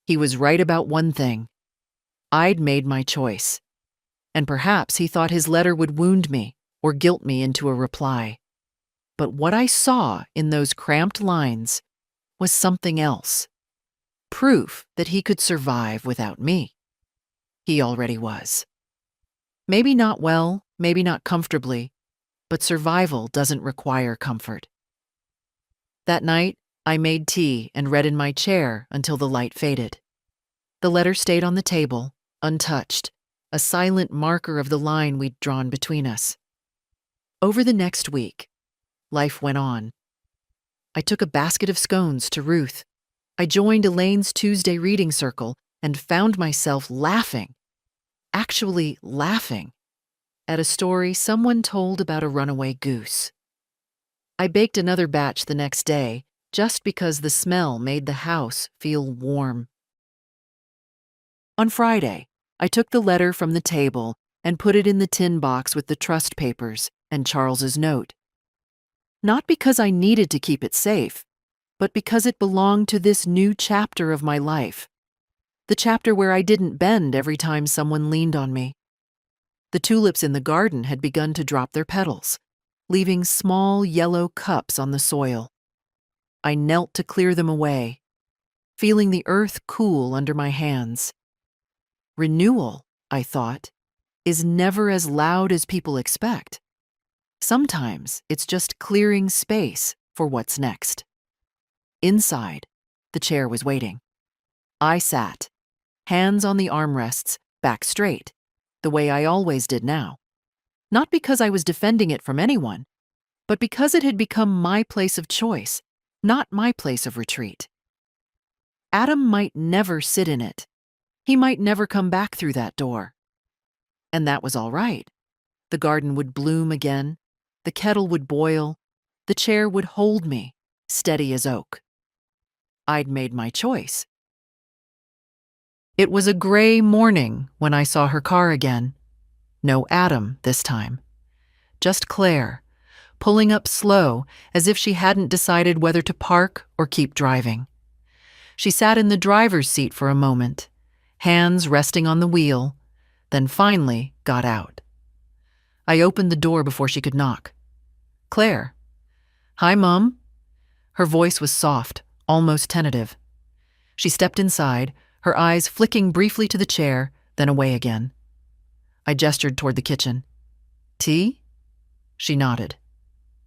He was right about one thing. I'd made my choice. And perhaps he thought his letter would wound me or guilt me into a reply. But what I saw in those cramped lines was something else. Proof that he could survive without me. He already was. Maybe not well, maybe not comfortably, but survival doesn't require comfort. That night, I made tea and read in my chair until the light faded. The letter stayed on the table, untouched, a silent marker of the line we'd drawn between us. Over the next week, life went on. I took a basket of scones to Ruth. I joined Elaine's Tuesday reading circle and found myself laughing, actually laughing, at a story someone told about a runaway goose. I baked another batch the next day just because the smell made the house feel warm. On Friday, I took the letter from the table and put it in the tin box with the trust papers and Charles's note. Not because I needed to keep it safe, but because it belonged to this new chapter of my life. The chapter where I didn't bend every time someone leaned on me. The tulips in the garden had begun to drop their petals, leaving small yellow cups on the soil. I knelt to clear them away, feeling the earth cool under my hands. Renewal, I thought, is never as loud as people expect. Sometimes it's just clearing space for what's next. Inside, the chair was waiting. I sat, hands on the armrests, back straight, the way I always did now. Not because I was defending it from anyone, but because it had become my place of choice, not my place of retreat. Adam might never sit in it. He might never come back through that door. And that was all right. The garden would bloom again, the kettle would boil, the chair would hold me, steady as oak. I'd made my choice. It was a gray morning when I saw her car again. No Adam this time. Just Claire, pulling up slow as if she hadn't decided whether to park or keep driving. She sat in the driver's seat for a moment, hands resting on the wheel, then finally got out. I opened the door before she could knock. "Claire." "Hi, Mom." Her voice was soft, almost tentative. She stepped inside, her eyes flicking briefly to the chair, then away again. I gestured toward the kitchen. "Tea?" She nodded.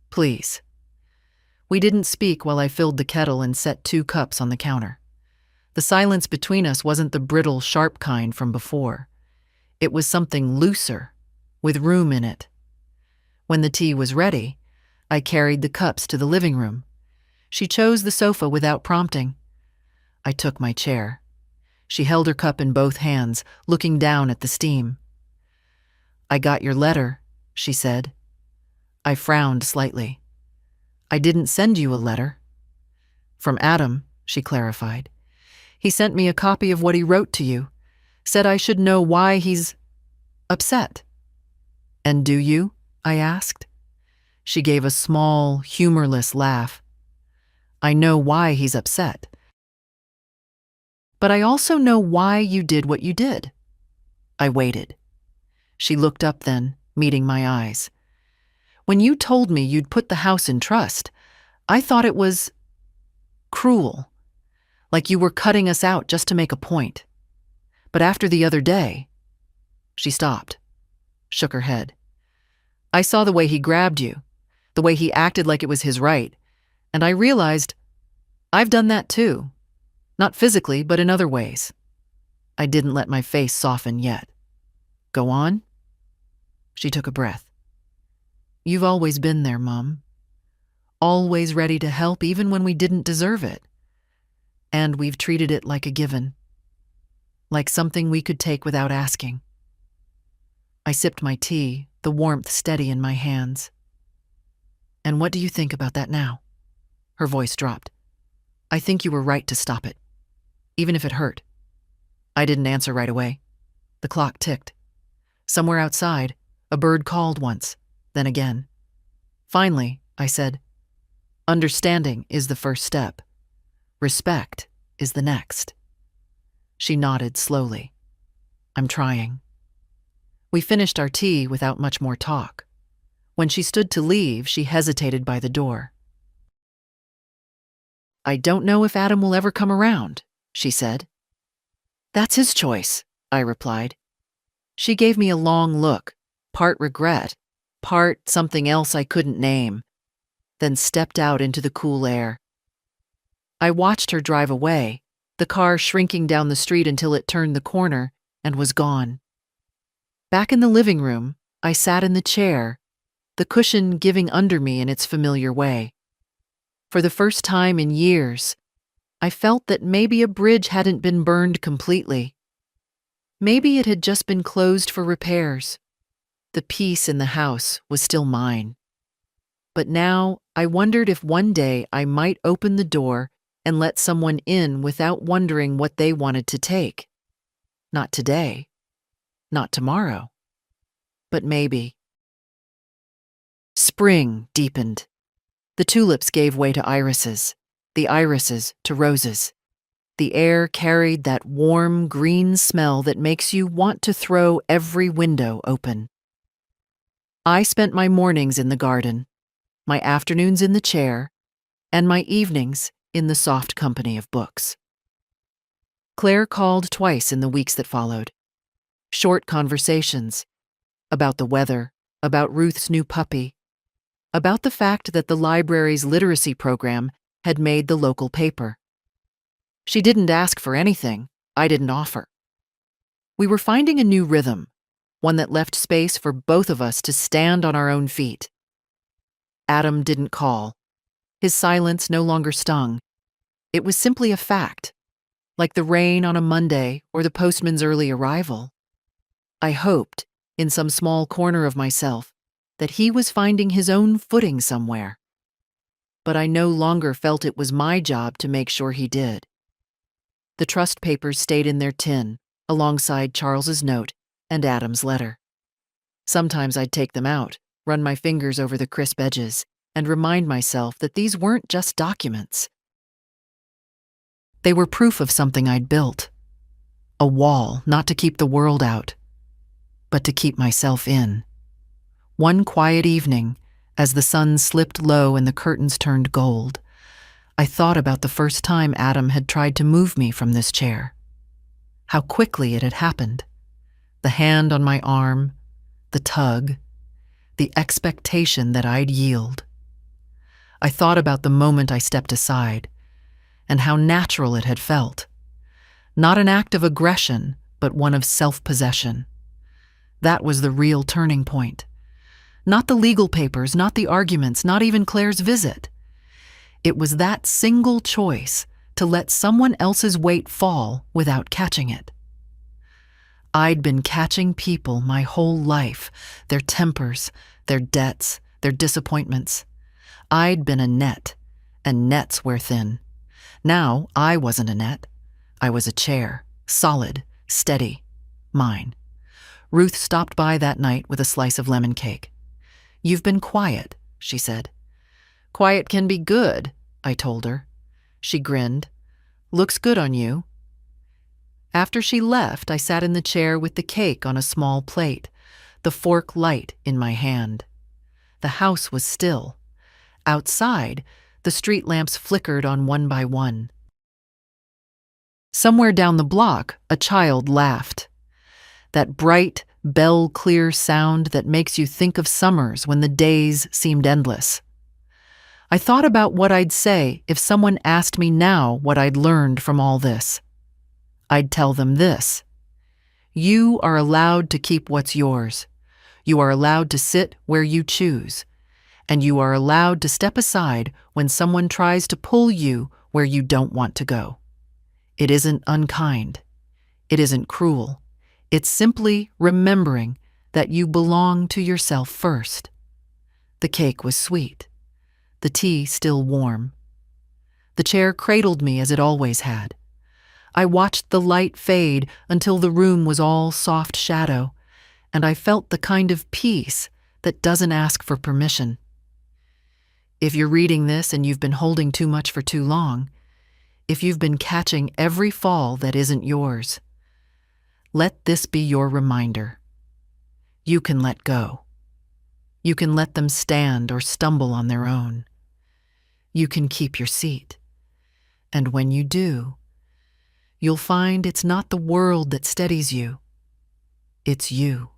"Please." We didn't speak while I filled the kettle and set 2 cups on the counter. The silence between us wasn't the brittle, sharp kind from before. It was something looser, with room in it. When the tea was ready, I carried the cups to the living room. She chose the sofa without prompting. I took my chair. She held her cup in both hands, looking down at the steam. "I got your letter," she said. I frowned slightly. "I didn't send you a letter." "From Adam," she clarified. "He sent me a copy of what he wrote to you. Said I should know why he's upset." "And do you?" I asked. She gave a small, humorless laugh. "I know why he's upset. But I also know why you did what you did." I waited. She looked up then, meeting my eyes. "When you told me you'd put the house in trust, I thought it was cruel, like you were cutting us out just to make a point. But after the other day—" She stopped, shook her head. "I saw the way he grabbed you, the way he acted like it was his right, and I realized I've done that too. Not physically, but in other ways." I didn't let my face soften yet. "Go on?" She took a breath. "You've always been there, Mom. Always ready to help even when we didn't deserve it. And we've treated it like a given. Like something we could take without asking." I sipped my tea, the warmth steady in my hands. "And what do you think about that now?" Her voice dropped. "I think you were right to stop it, even if it hurt." I didn't answer right away. The clock ticked. Somewhere outside, a bird called once, then again. Finally, I said, "Understanding is the first step. Respect is the next." She nodded slowly. "I'm trying." We finished our tea without much more talk. When she stood to leave, she hesitated by the door. "I don't know if Adam will ever come around," she said. "That's his choice," I replied. She gave me a long look, part regret, part something else I couldn't name, then stepped out into the cool air. I watched her drive away, the car shrinking down the street until it turned the corner and was gone. Back in the living room, I sat in the chair, the cushion giving under me in its familiar way. For the first time in years, I felt that maybe a bridge hadn't been burned completely. Maybe it had just been closed for repairs. The peace in the house was still mine. But now I wondered if one day I might open the door and let someone in without wondering what they wanted to take. Not today, not tomorrow, but maybe. Spring deepened. The tulips gave way to irises, the irises to roses. The air carried that warm green smell that makes you want to throw every window open. I spent my mornings in the garden, my afternoons in the chair, and my evenings in the soft company of books. Claire called twice in the weeks that followed. Short conversations about the weather, about Ruth's new puppy, about the fact that the library's literacy program had made the local paper. She didn't ask for anything I didn't offer. We were finding a new rhythm, one that left space for both of us to stand on our own feet. Adam didn't call. His silence no longer stung. It was simply a fact, like the rain on a Monday or the postman's early arrival. I hoped, in some small corner of myself, that he was finding his own footing somewhere. But I no longer felt it was my job to make sure he did. The trust papers stayed in their tin, alongside Charles's note and Adam's letter. Sometimes I'd take them out, run my fingers over the crisp edges, and remind myself that these weren't just documents. They were proof of something I'd built. A wall, not to keep the world out, but to keep myself in. One quiet evening, as the sun slipped low and the curtains turned gold, I thought about the first time Adam had tried to move me from this chair. How quickly it had happened. The hand on my arm, the tug, the expectation that I'd yield. I thought about the moment I stepped aside, and how natural it had felt. Not an act of aggression, but one of self-possession. That was the real turning point. Not the legal papers, not the arguments, not even Claire's visit. It was that single choice to let someone else's weight fall without catching it. I'd been catching people my whole life, their tempers, their debts, their disappointments. I'd been a net, and nets wear thin. Now I wasn't a net. I was a chair, solid, steady, mine. Ruth stopped by that night with a slice of lemon cake. "You've been quiet," she said. "Quiet can be good," I told her. She grinned. "Looks good on you." After she left, I sat in the chair with the cake on a small plate, the fork light in my hand. The house was still. Outside, the street lamps flickered on one by one. Somewhere down the block, a child laughed. That bright, bell-clear sound that makes you think of summers when the days seemed endless. I thought about what I'd say if someone asked me now what I'd learned from all this. I'd tell them this: you are allowed to keep what's yours. You are allowed to sit where you choose. And you are allowed to step aside when someone tries to pull you where you don't want to go. It isn't unkind. It isn't cruel. It's simply remembering that you belong to yourself first. The cake was sweet. The tea still warm. The chair cradled me as it always had. I watched the light fade until the room was all soft shadow, and I felt the kind of peace that doesn't ask for permission. If you're reading this and you've been holding too much for too long, if you've been catching every fall that isn't yours, let this be your reminder. You can let go. You can let them stand or stumble on their own. You can keep your seat. And when you do, you'll find it's not the world that steadies you. It's you.